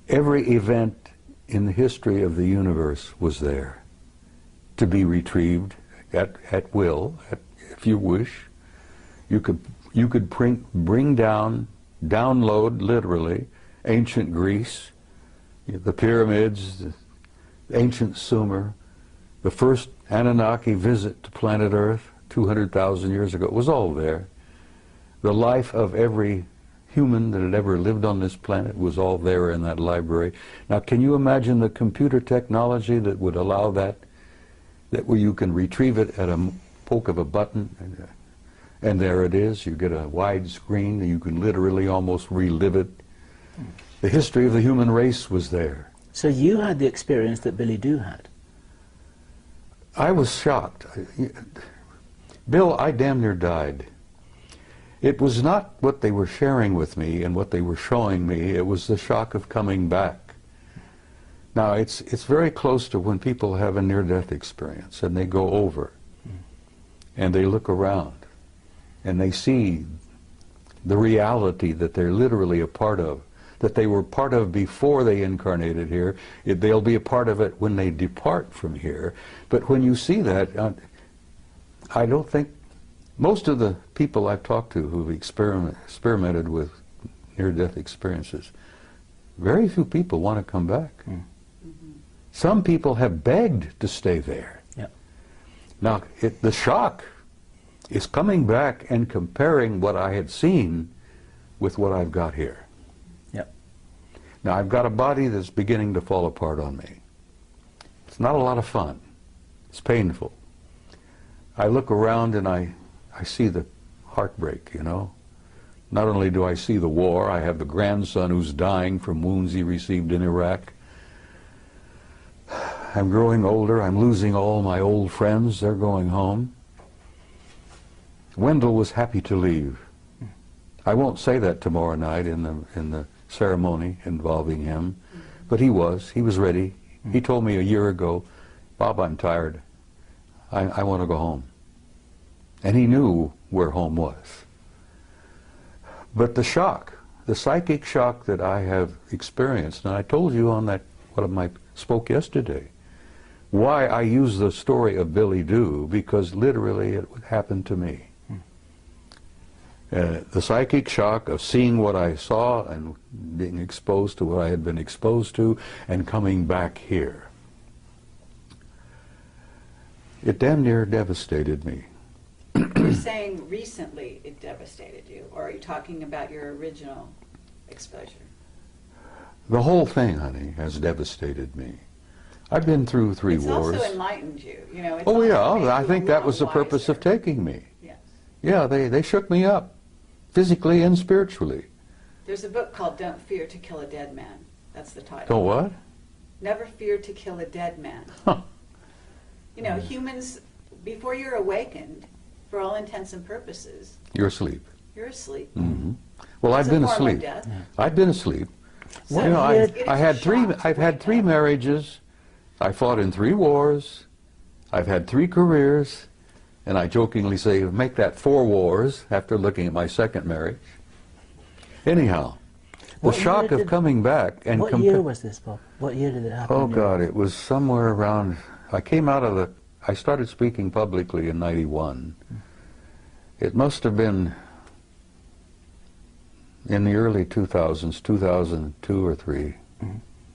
event in the history of the universe was there to be retrieved at will, if you wish. You could bring down, download literally, ancient Greece, the pyramids, the ancient Sumer, the first Anunnaki visit to planet Earth 200,000 years ago. It was all there. The life of every human that had ever lived on this planet was all there in that library. Now, can you imagine the computer technology that would allow that where you can retrieve it at a poke of a button, and there it is. You get a wide screen, and you can literally almost relive it. The history of the human race was there. So you had the experience that Billy Doo had? I was shocked. Bill, I damn near died. It was not what they were sharing with me and what they were showing me, it was the shock of coming back. Now, it's very close to when people have a near-death experience and they go over and they look around and they see the reality that they're literally a part of, that they were part of before they incarnated here. They'll be a part of it when they depart from here. But when you see that, I don't think, most of the people I've talked to who've experimented with near-death experiences, very few people want to come back. Some people have begged to stay there. Yep. Now, the shock is coming back and comparing what I had seen with what I've got here. Yep. Now, I've got a body that's beginning to fall apart on me. It's not a lot of fun. It's painful. I look around and I see the heartbreak, you know. Not only do I see the war, I have the grandson who's dying from wounds he received in Iraq. I'm growing older. I'm losing all my old friends. They're going home. Wendell was happy to leave. I won't say that tomorrow night in the ceremony involving him, but he was ready. He told me a year ago, Bob, I'm tired. I want to go home. And he knew where home was. But the shock, the psychic shock that I have experienced, and I told you on that, I spoke yesterday, why I use the story of Billy Doo, because literally it happened to me. The psychic shock of seeing what I saw and being exposed to what I had been exposed to and coming back here. It damn near devastated me. You're saying recently it devastated you, or are you talking about your original exposure? The whole thing, honey, has devastated me. I've been through 3 wars. It's also enlightened you. You know, it's Oh yeah, also made I you think a that was the little purpose of wiser. taking me. Yes. Yeah, they shook me up, physically and spiritually. There's a book called Don't Fear to Kill a Dead Man. That's the title. So what? Never fear to kill a dead man. Huh. You know, humans, before you're awakened, for all intents and purposes, You're asleep. you're asleep. Hmm. Well, It's I've a been form of asleep. death. I've been asleep. So You know, it's a I've had shock to I've had wake 3 up. marriages. I fought in 3 wars. I've had 3 careers, and I jokingly say, make that 4 wars after looking at my 2nd marriage. Anyhow, the What shock year of coming back and What year was this, Bob? What year did it happen? oh God, it was somewhere around. I came out of the. I started speaking publicly in '91. It must have been in the early 2000s, 2002 or 3,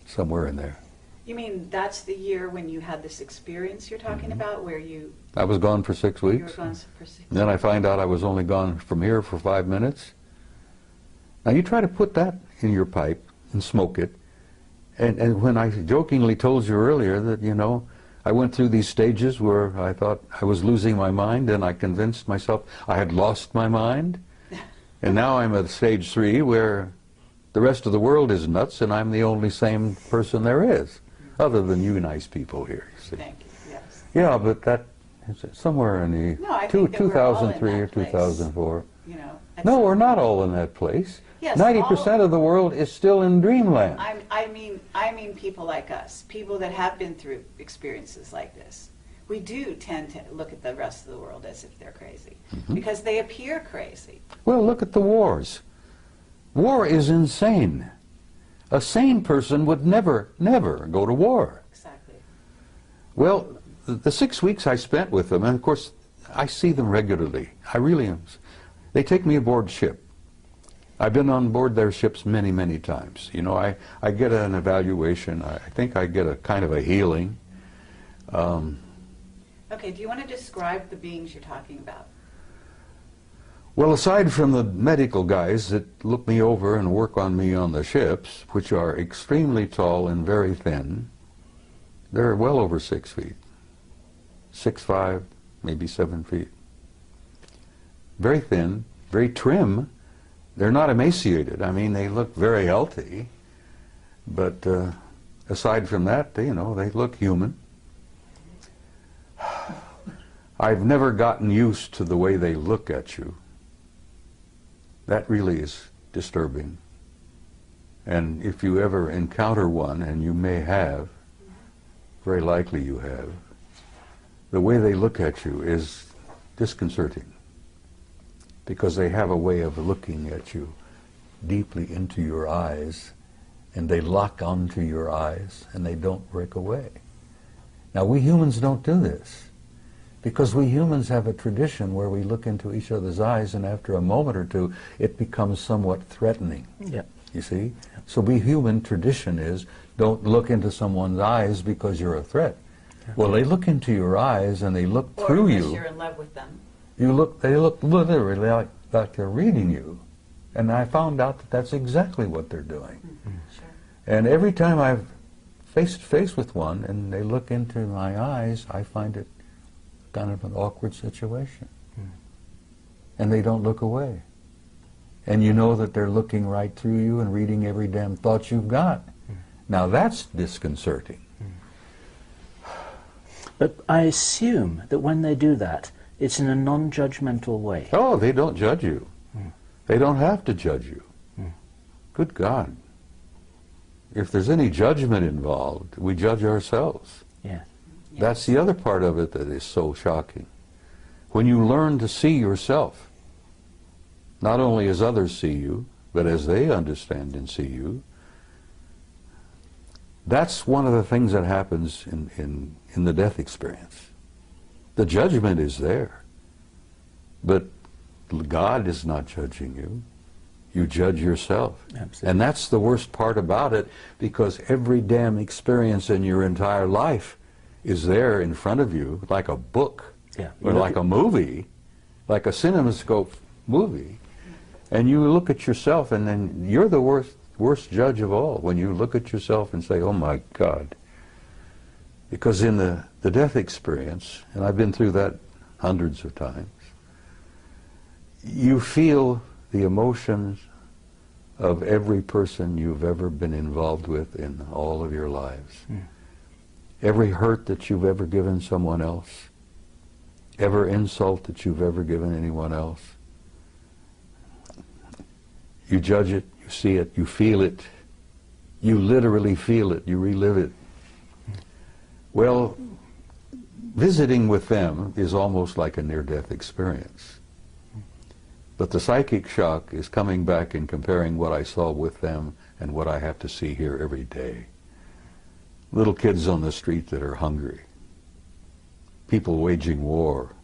somewhere in there. You mean that's the year when you had this experience you're talking about, where you I was gone for 6 were weeks. gone for 6 Then I find out I was only gone from here for 5 minutes. Now you try to put that in your pipe and smoke it. And when I jokingly told you earlier that, you know, I went through these stages where I thought I was losing my mind, and I convinced myself I had lost my mind. And now I'm at stage 3 where the rest of the world is nuts and I'm the only sane person there is, other than you nice people here, you see. Thank you. Yes. Yeah, but that is somewhere in the No, I think that we're all in 2003 or that place. 2004. You know. at No, some we're not point. all in that place. Yes, 90% of the world is still in dreamland. I mean people like us, people that have been through experiences like this. We do tend to look at the rest of the world as if they're crazy, because they appear crazy. Well, look at the wars. War is insane. A sane person would never go to war. Exactly. Well, the 6 weeks I spent with them, and of course, I see them regularly. I really am. They take me aboard ship. I've been on board their ships many, many times. You know, I get an evaluation. I think I get a kind of a healing. Okay, do you want to describe the beings you're talking about? Well, aside from the medical guys that look me over and work on me on the ships, which are extremely tall and very thin, they're well over 6 feet. 6'5", maybe 7 feet. Very thin, very trim. They're not emaciated. I mean, they look very healthy. But aside from that, you know, they look human. I've never gotten used to the way they look at you. That really is disturbing. And if you ever encounter one, and you may have, very likely you have, the way they look at you is disconcerting, because they have a way of looking at you deeply into your eyes, and they lock onto your eyes, and they don't break away. Now, we humans don't do this, because we humans have a tradition where we look into each other's eyes, and after a moment or two, it becomes somewhat threatening. Yeah. You see? So we human tradition is, don't look into someone's eyes because you're a threat. Well, they look into your eyes and they look Or through because you. you're in love with them. They look literally like they're reading you. And I found out that that's exactly what they're doing. Sure. And every time I've face to face with one and they look into my eyes, I find it kind of an awkward situation. And they don't look away. And you know that they're looking right through you and reading every damn thought you've got. Now that's disconcerting. But I assume that when they do that, it's in a non-judgmental way. Oh, they don't judge you. They don't have to judge you. Good God. If there's any judgment involved, we judge ourselves. Yeah. That's the other part of it that is so shocking. When you learn to see yourself, not only as others see you, but as they understand and see you, that's one of the things that happens in the death experience. The judgment is there, but God is not judging you. You judge yourself. Absolutely. And that's the worst part about it, because every damn experience in your entire life is there in front of you, like a book, Yeah. or like a movie, like a CinemaScope movie. And you look at yourself, and then you're the worst judge of all when you look at yourself and say, oh my God, Because in the death experience, and I've been through that hundreds of times, you feel the emotions of every person you've ever been involved with in all of your lives. Every hurt that you've ever given someone else, every insult that you've ever given anyone else. You judge it, you see it, you feel it, you literally feel it, you relive it. Well, visiting with them is almost like a near-death experience. But the psychic shock is coming back and comparing what I saw with them and what I have to see here every day. Little kids on the street that are hungry, people waging war,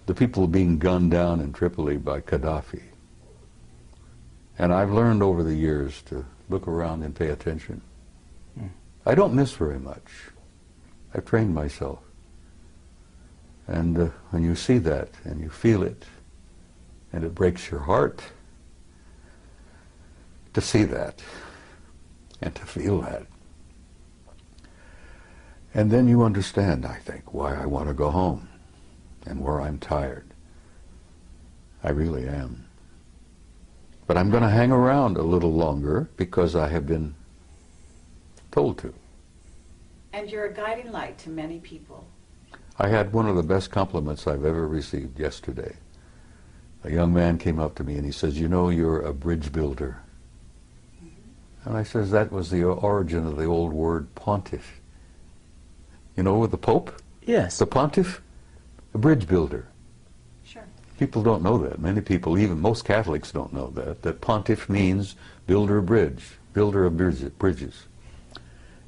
the people being gunned down in Tripoli by Gaddafi. And I've learned over the years to look around and pay attention. I don't miss very much. I've trained myself. And when you see that and you feel it, and it breaks your heart to see that and to feel that. And then you understand, I think, why I want to go home and where I'm tired. I really am. But I'm going to hang around a little longer because I have been told to. And you're a guiding light to many people. I had one of the best compliments I've ever received yesterday. A young man came up to me and he says, "You know, you're a bridge builder." And I says, that was the origin of the old word pontiff. You know, with the Pope? Yes. The pontiff, a bridge builder. Sure. People don't know that. Many people, even most Catholics don't know that pontiff means builder of bridge, builder of bridges.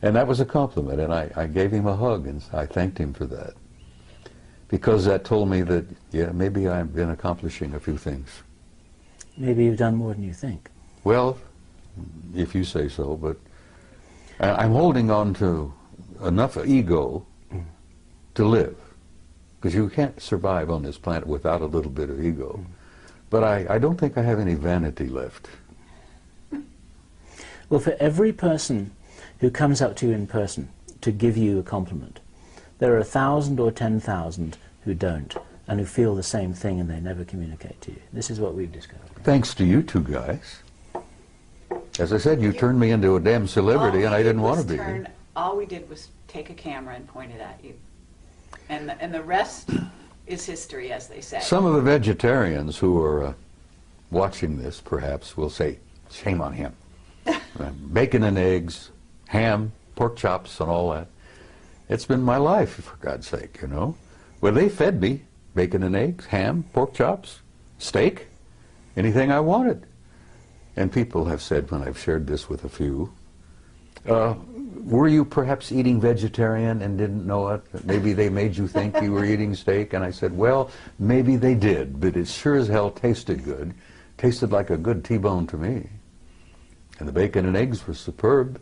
And that was a compliment, and I gave him a hug and I thanked him for that. Because that told me that, yeah, maybe I've been accomplishing a few things. Maybe you've done more than you think. Well, if you say so, but I'm holding on to enough ego to live. Because you can't survive on this planet without a little bit of ego. But I don't think I have any vanity left. Well, for every person who comes up to you in person to give you a compliment, there are 1,000 or 10,000 who don't, and who feel the same thing and they never communicate to you. This is what we've discovered. Thanks to you two guys. As I said, you turned me into a damn celebrity and I didn't want to be. All we did was take a camera and point it at you. And the rest is history, as they say. Some of the vegetarians who are watching this, perhaps, will say, shame on him. Bacon and eggs, ham, pork chops, and all that. It's been my life, for God's sake, you know. Well, they fed me bacon and eggs, ham, pork chops, steak, anything I wanted. And people have said, when I've shared this with a few, were you perhaps eating vegetarian and didn't know it? Maybe they made you think you were eating steak. And I said, well, maybe they did, but it sure as hell tasted good. Tasted like a good T-bone to me. And the bacon and eggs were superb.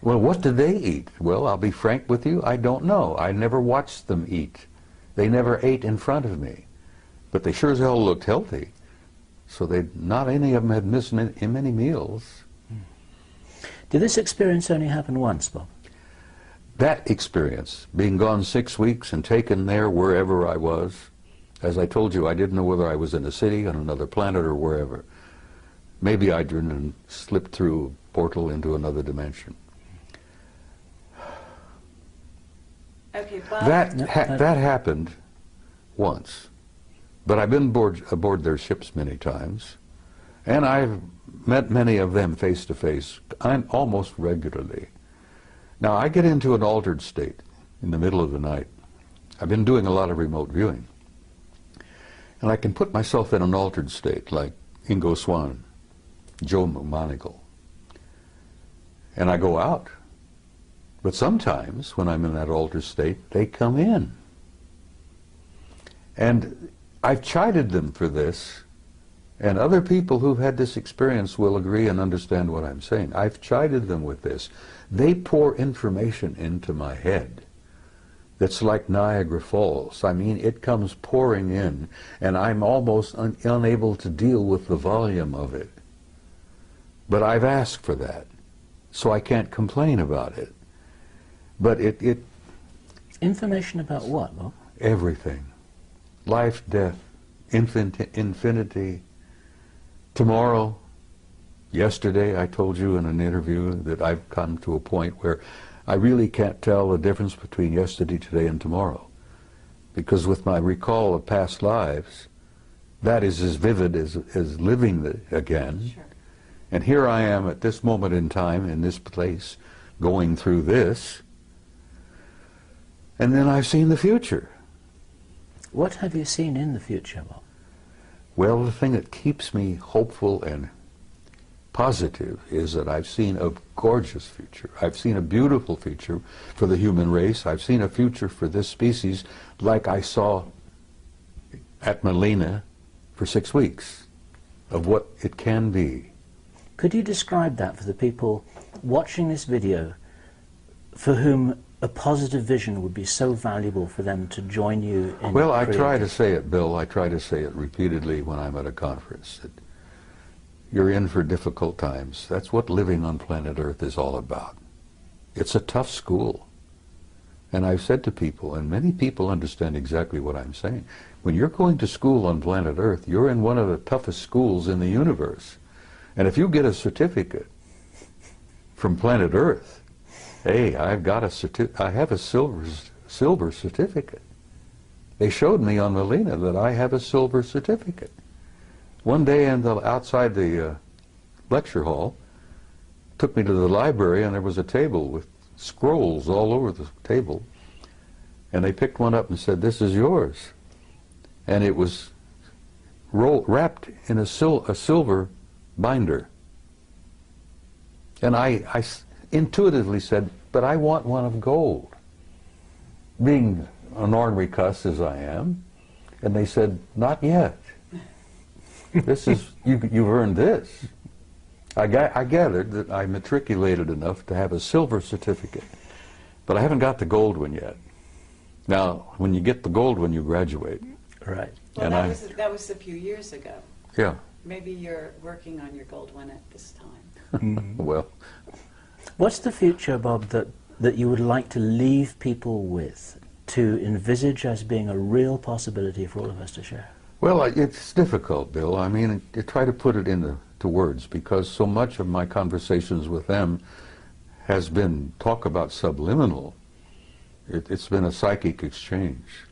Well, what did they eat? Well, I'll be frank with you, I don't know. I never watched them eat. They never ate in front of me. But they sure as hell looked healthy. So not any of them had missed many meals. Did this experience only happen once, Bob? That experience, being gone 6 weeks and taken there wherever I was, as I told you, I didn't know whether I was in a city, on another planet, or wherever. Maybe I didn't slip through a portal into another dimension. Okay, Bob. That happened once. But I've been aboard their ships many times, and I've met many of them face to face, almost regularly. Now, I get into an altered state in the middle of the night. I've been doing a lot of remote viewing. And I can put myself in an altered state, like Ingo Swann, Joe McMoneagle. And I go out. But sometimes, when I'm in that altered state, they come in. And I've chided them for this, and other people who've had this experience will agree and understand what I'm saying. I've chided them with this. They pour information into my head that's like Niagara Falls. I mean, it comes pouring in, and I'm almost unable to deal with the volume of it. But I've asked for that, so I can't complain about it. But it Information about what, Bob? everything. Life, death, infinity, tomorrow. Yesterday I told you in an interview that I've come to a point where I really can't tell the difference between yesterday, today, and tomorrow. Because with my recall of past lives, that is as vivid as living again. Sure. And here I am at this moment in time, in this place, going through this. And then I've seen the future. What have you seen in the future, Bob? Well, the thing that keeps me hopeful and positive is that I've seen a gorgeous future. I've seen a beautiful future for the human race. I've seen a future for this species like I saw at Melina for 6 weeks of what it can be. Could you describe that for the people watching this video for whom a positive vision would be so valuable for them to join you in? Well, I try to say it, Bill. I try to say it repeatedly when I'm at a conference. That you're in for difficult times. That's what living on planet Earth is all about. It's a tough school. And I've said to people, and many people understand exactly what I'm saying, when you're going to school on planet Earth, you're in one of the toughest schools in the universe. And if you get a certificate from planet Earth, hey, I have a silver certificate. They showed me on Melina that I have a silver certificate. One day outside the lecture hall, took me to the library, and there was a table with scrolls all over the table. And they picked one up and said, "This is yours." And it was wrapped in a silver binder. And I intuitively said, "But I want one of gold," being an ornery cuss as I am. And they said, "Not yet. This is, you've earned this." I gathered that I matriculated enough to have a silver certificate, but I haven't got the gold one yet. Now, when you get the gold one, you graduate. Right. Well, that was a few years ago. Yeah. Maybe you're working on your gold one at this time. Well, What's the future, Bob, that you would like to leave people with, to envisage as being a real possibility for all of us to share? well, it's difficult, Bill. I mean, I try to put it into words because so much of my conversations with them has been talk about subliminal. It's been a psychic exchange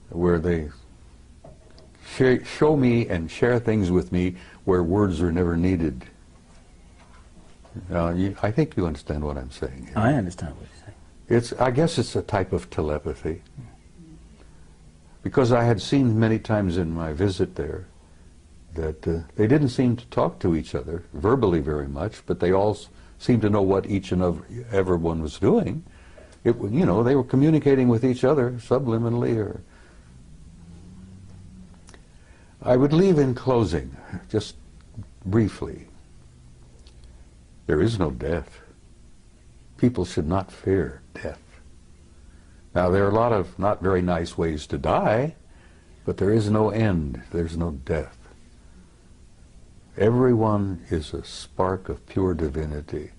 where they show me and share things with me where words are never needed. I think you understand what I'm saying here. I understand what you're saying. I guess it's a type of telepathy. Because I had seen many times in my visit there that they didn't seem to talk to each other verbally very much, but they all seemed to know what each and everyone was doing. They were communicating with each other subliminally. Or I would leave in closing, just briefly. There is no death. People should not fear death. Now, there are a lot of not very nice ways to die, but there is no end. There's no death. Everyone is a spark of pure divinity,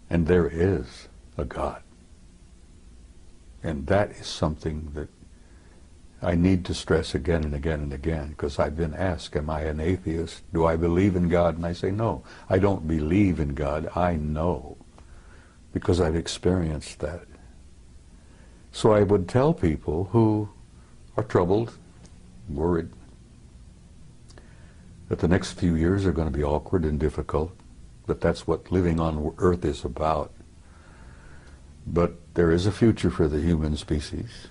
and there is a God. And that is something that I need to stress again and again and again, because I've been asked, am I an atheist? Do I believe in God? And I say, no, I don't believe in God. I know, because I've experienced that. So I would tell people who are troubled, worried, that the next few years are going to be awkward and difficult, but that's what living on Earth is about. But there is a future for the human species.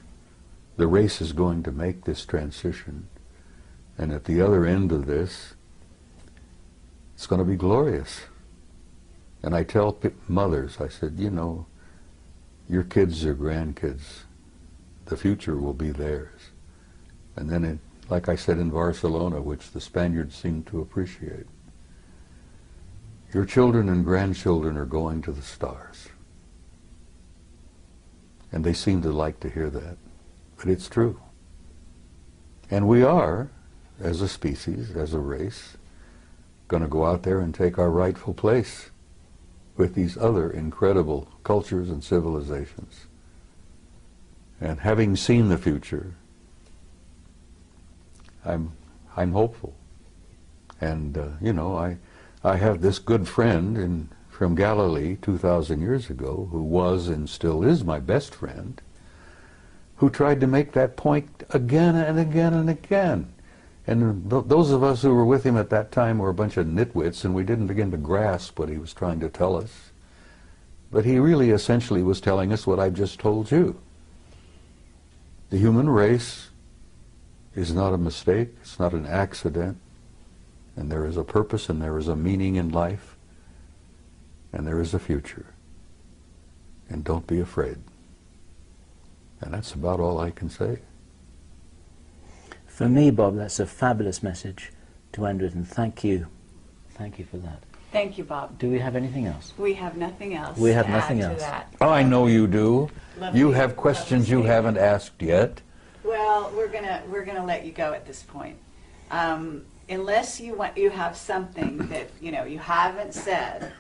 The race is going to make this transition, and at the other end of this, it's going to be glorious. And I tell mothers, I said, your kids or grandkids, the future will be theirs. And then, like I said in Barcelona, which the Spaniards seem to appreciate, your children and grandchildren are going to the stars. And they seem to like to hear that. But it's true. And we are, as a species, as a race, going to go out there and take our rightful place with these other incredible cultures and civilizations. And having seen the future, I'm hopeful. And you know, I have this good friend from Galilee 2,000 years ago, who was and still is my best friend, who tried to make that point again and again and again. And those of us who were with him at that time were a bunch of nitwits, and we didn't begin to grasp what he was trying to tell us. But he really essentially was telling us what I've just told you. The human race is not a mistake, it's not an accident, and there is a purpose and there is a meaning in life, and there is a future. And don't be afraid. And that's about all I can say. For me, Bob, that's a fabulous message to end with, and thank you. Thank you for that. Thank you, Bob. Do we have anything else? We have nothing else. We have to nothing add else. To that. Oh, I know you do. Love You you. have questions you haven't asked yet. Well, we're gonna let you go at this point, unless you have something that you haven't said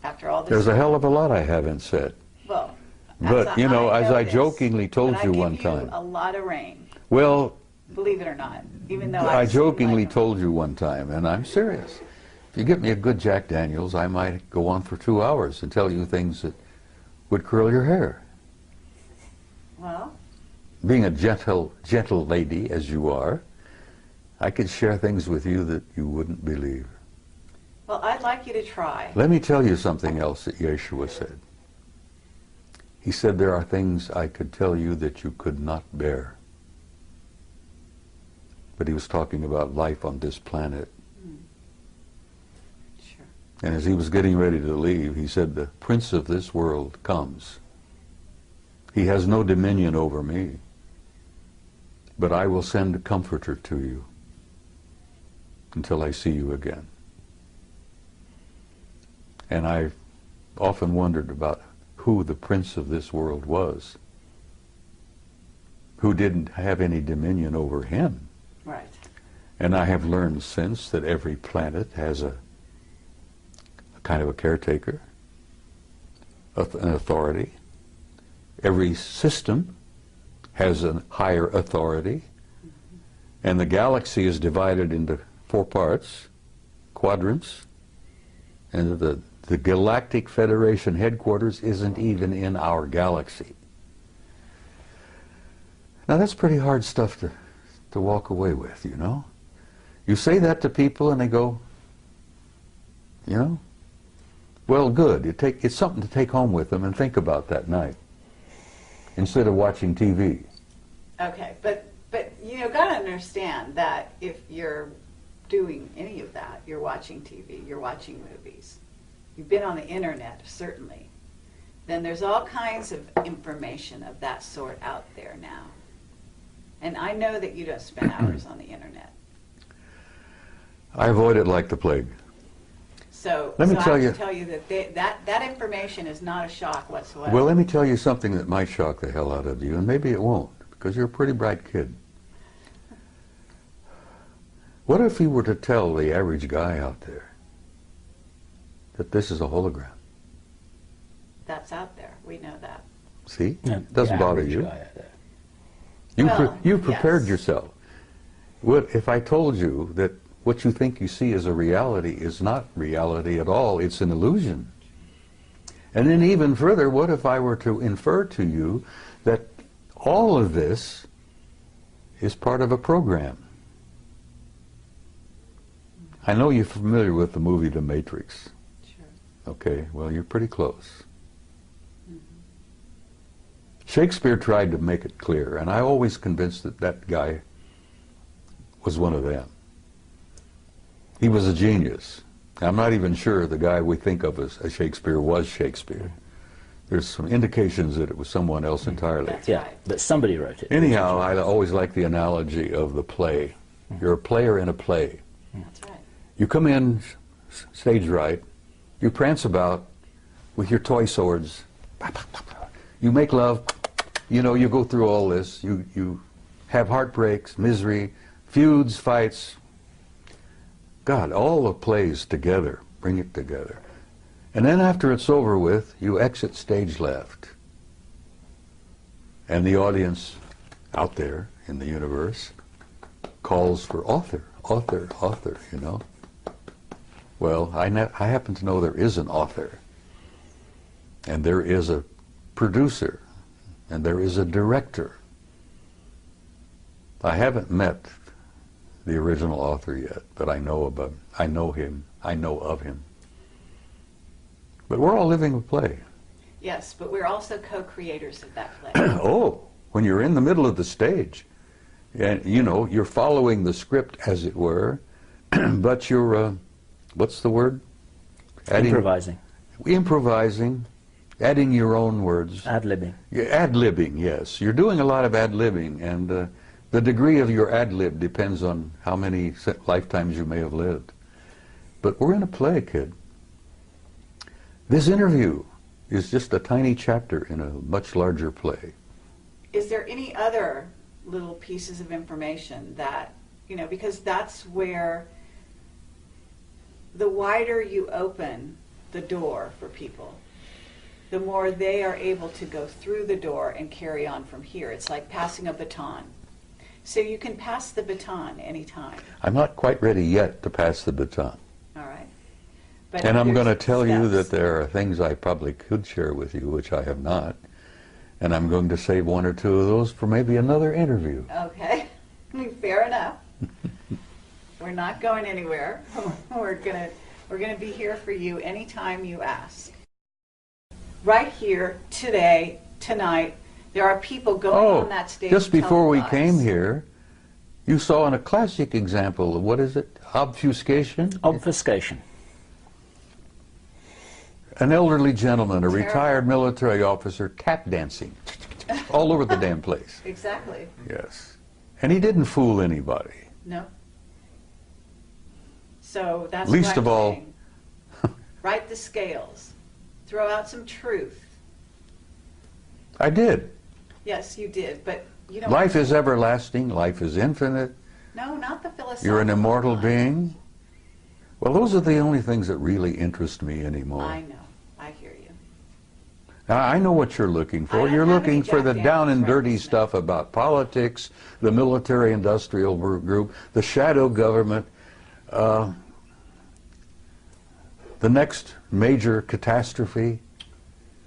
after all this. There's a hell of a lot I haven't said. Well, But, you know, as I this, jokingly told but you I one give you time. a lot of rain, Well, believe it or not, even though I seem jokingly like told you one time, and I'm serious. If you get me a good Jack Daniels, I might go on for 2 hours and tell you things that would curl your hair. Well, Being a gentle lady as you are, I could share things with you that you wouldn't believe. well, I'd like you to try. Let me tell you something else that Yeshua said. He said, there are things I could tell you that you could not bear. But he was talking about life on this planet. Sure. And as he was getting ready to leave, he said, the prince of this world comes. He has no dominion over me, but I will send a comforter to you until I see you again. And I've often wondered about who the prince of this world was, who didn't have any dominion over him. Right. And I have learned since that every planet has a kind of a caretaker, an authority. Every system has a higher authority. And the galaxy is divided into 4 parts, quadrants. And the Galactic Federation headquarters isn't even in our galaxy. Now that's pretty hard stuff to walk away with, you know. You say that to people and they go, you know, well, good. It's something to take home with them and think about that night instead of watching TV. Okay, but gotta understand that if you're doing any of that, you're watching TV, you're watching movies, you've been on the internet, certainly, then there's all kinds of information of that sort out there now. And I know that you don't spend hours on the internet. I avoid it like the plague. So Let me I tell have you- to tell you that that information is not a shock whatsoever. Well, let me tell you something that might shock the hell out of you, and maybe it won't, because you're a pretty bright kid. What if you were to tell the average guy out there that this is a hologram? That's out there. We know that. See? Yeah, It doesn't the bother average you. guy out there. You prepared yes. yourself. What if I told you that what you think you see as a reality is not reality at all, it's an illusion? And then even further, what if I were to infer to you that all of this is part of a program? I know you're familiar with the movie The Matrix. Sure. Okay, well, you're pretty close. Shakespeare tried to make it clear, and I always convinced that that guy was one of them. He was a genius. I'm not even sure the guy we think of as Shakespeare was Shakespeare. There's some indications that it was someone else entirely. That's Yeah, right. but somebody wrote it. Anyhow, I always like the analogy of the play. You're a player in a play. That's right. You come in stage right, you prance about with your toy swords, you make love, you know, you go through all this, you have heartbreaks, misery, feuds, fights. God, all the plays together, bring it together. And then after it's over with, you exit stage left. And the audience out there in the universe calls for author, author, author, you know. Well, I happen to know there is an author, and there is a producer, and there is a director. I haven't met the original author yet, but I know him, I know of him. But we're all living a play. Yes, but we're also co-creators of that play. Oh, when you're in the middle of the stage, and you know, you're following the script as it were, but you're, what's the word? Improvising. Improvising, adding your own words. Ad-libbing. Yeah, ad-libbing, yes. You're doing a lot of ad-libbing, and the degree of your ad-lib depends on how many lifetimes you may have lived. But we're in a play, kid. This interview is just a tiny chapter in a much larger play. Is there any other little pieces of information that, you know, because that's where the wider you open the door for people, the more they are able to go through the door and carry on from here. It's like passing a baton. So you can pass the baton anytime. I'm not quite ready yet to pass the baton. All right. But And I'm going to tell you steps. that there are things I probably could share with you, which I have not. And I'm going to save one or two of those for maybe another interview. Okay. Fair enough. We're not going anywhere. We're gonna be here for you anytime you ask. Right here, today, tonight, there are people going on that stage. Just before we telling came us. here, you saw in a classic example of, what is it? Obfuscation? Obfuscation. An elderly gentleman, a Terrible. retired military officer, tap dancing all over the damn place. Exactly. Yes. And he didn't fool anybody. No. So that's Least what I'm of all- saying. Right the scales. Throw out some truth. I did. Yes, you did, but you don't. Life is everlasting. Life is infinite. No, not the philosophical. You're an immortal line. being. Well, those are the only things that really interest me anymore. I know. I hear you. Now, I know what you're looking I for. don't You're have looking any for the Jack down and Daniels dirty reference stuff about politics, the military-industrial group, the shadow government, the next major catastrophe.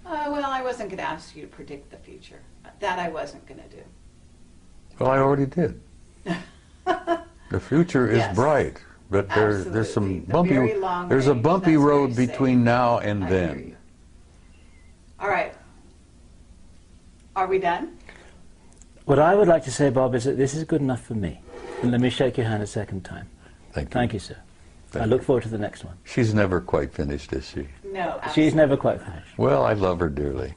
Well, I wasn't going to ask you to predict the future. That I wasn't going to do. Well, I already did. The future is Yes. bright, but there's some Absolutely. The bumpy. very long There's a range, bumpy that's road very safe. between now and I hear then. you. All right. Are we done? What I would like to say, Bob, is that this is good enough for me. And let me shake your hand a second time. Thank you. Thank you, sir. Thank I look forward to the next one. She's never quite finished, is she? No. She's never quite finished. Well, I love her dearly.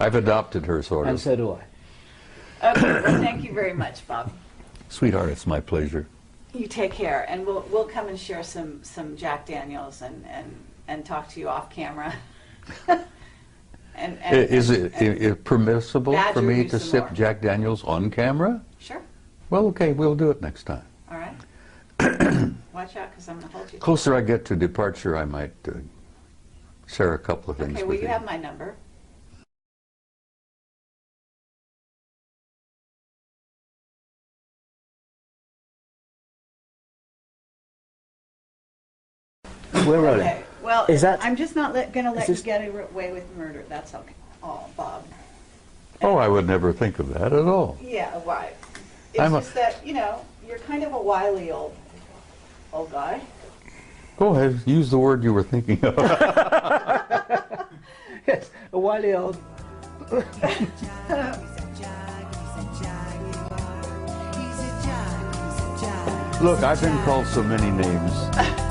I've adopted her, sort And of. so do I. Okay. Well, thank you very much, Bob. Sweetheart, it's my pleasure. You take care, and we'll come and share some Jack Daniels and talk to you off camera. Is it permissible for badger me you to some sip more. Jack Daniels on camera? Sure. Well, okay, we'll do it next time. All right. Watch out, because I'm going to hold you. Closer I get to departure, I might share a couple of things Okay. Well, with you have my number. We're rolling. Okay. Well, Is that- I'm just not going to let this- you get away with murder. That's okay. Oh, Bob. Oh, I would never think of that at all. Yeah, right. It's I'm a- just that, you know, you're kind of a wily old guy. Go ahead, use the word you were thinking of. Yes, a wily old. Look, I've been called so many names.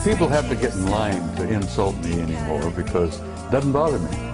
People have to get in line to insult me anymore because it doesn't bother me.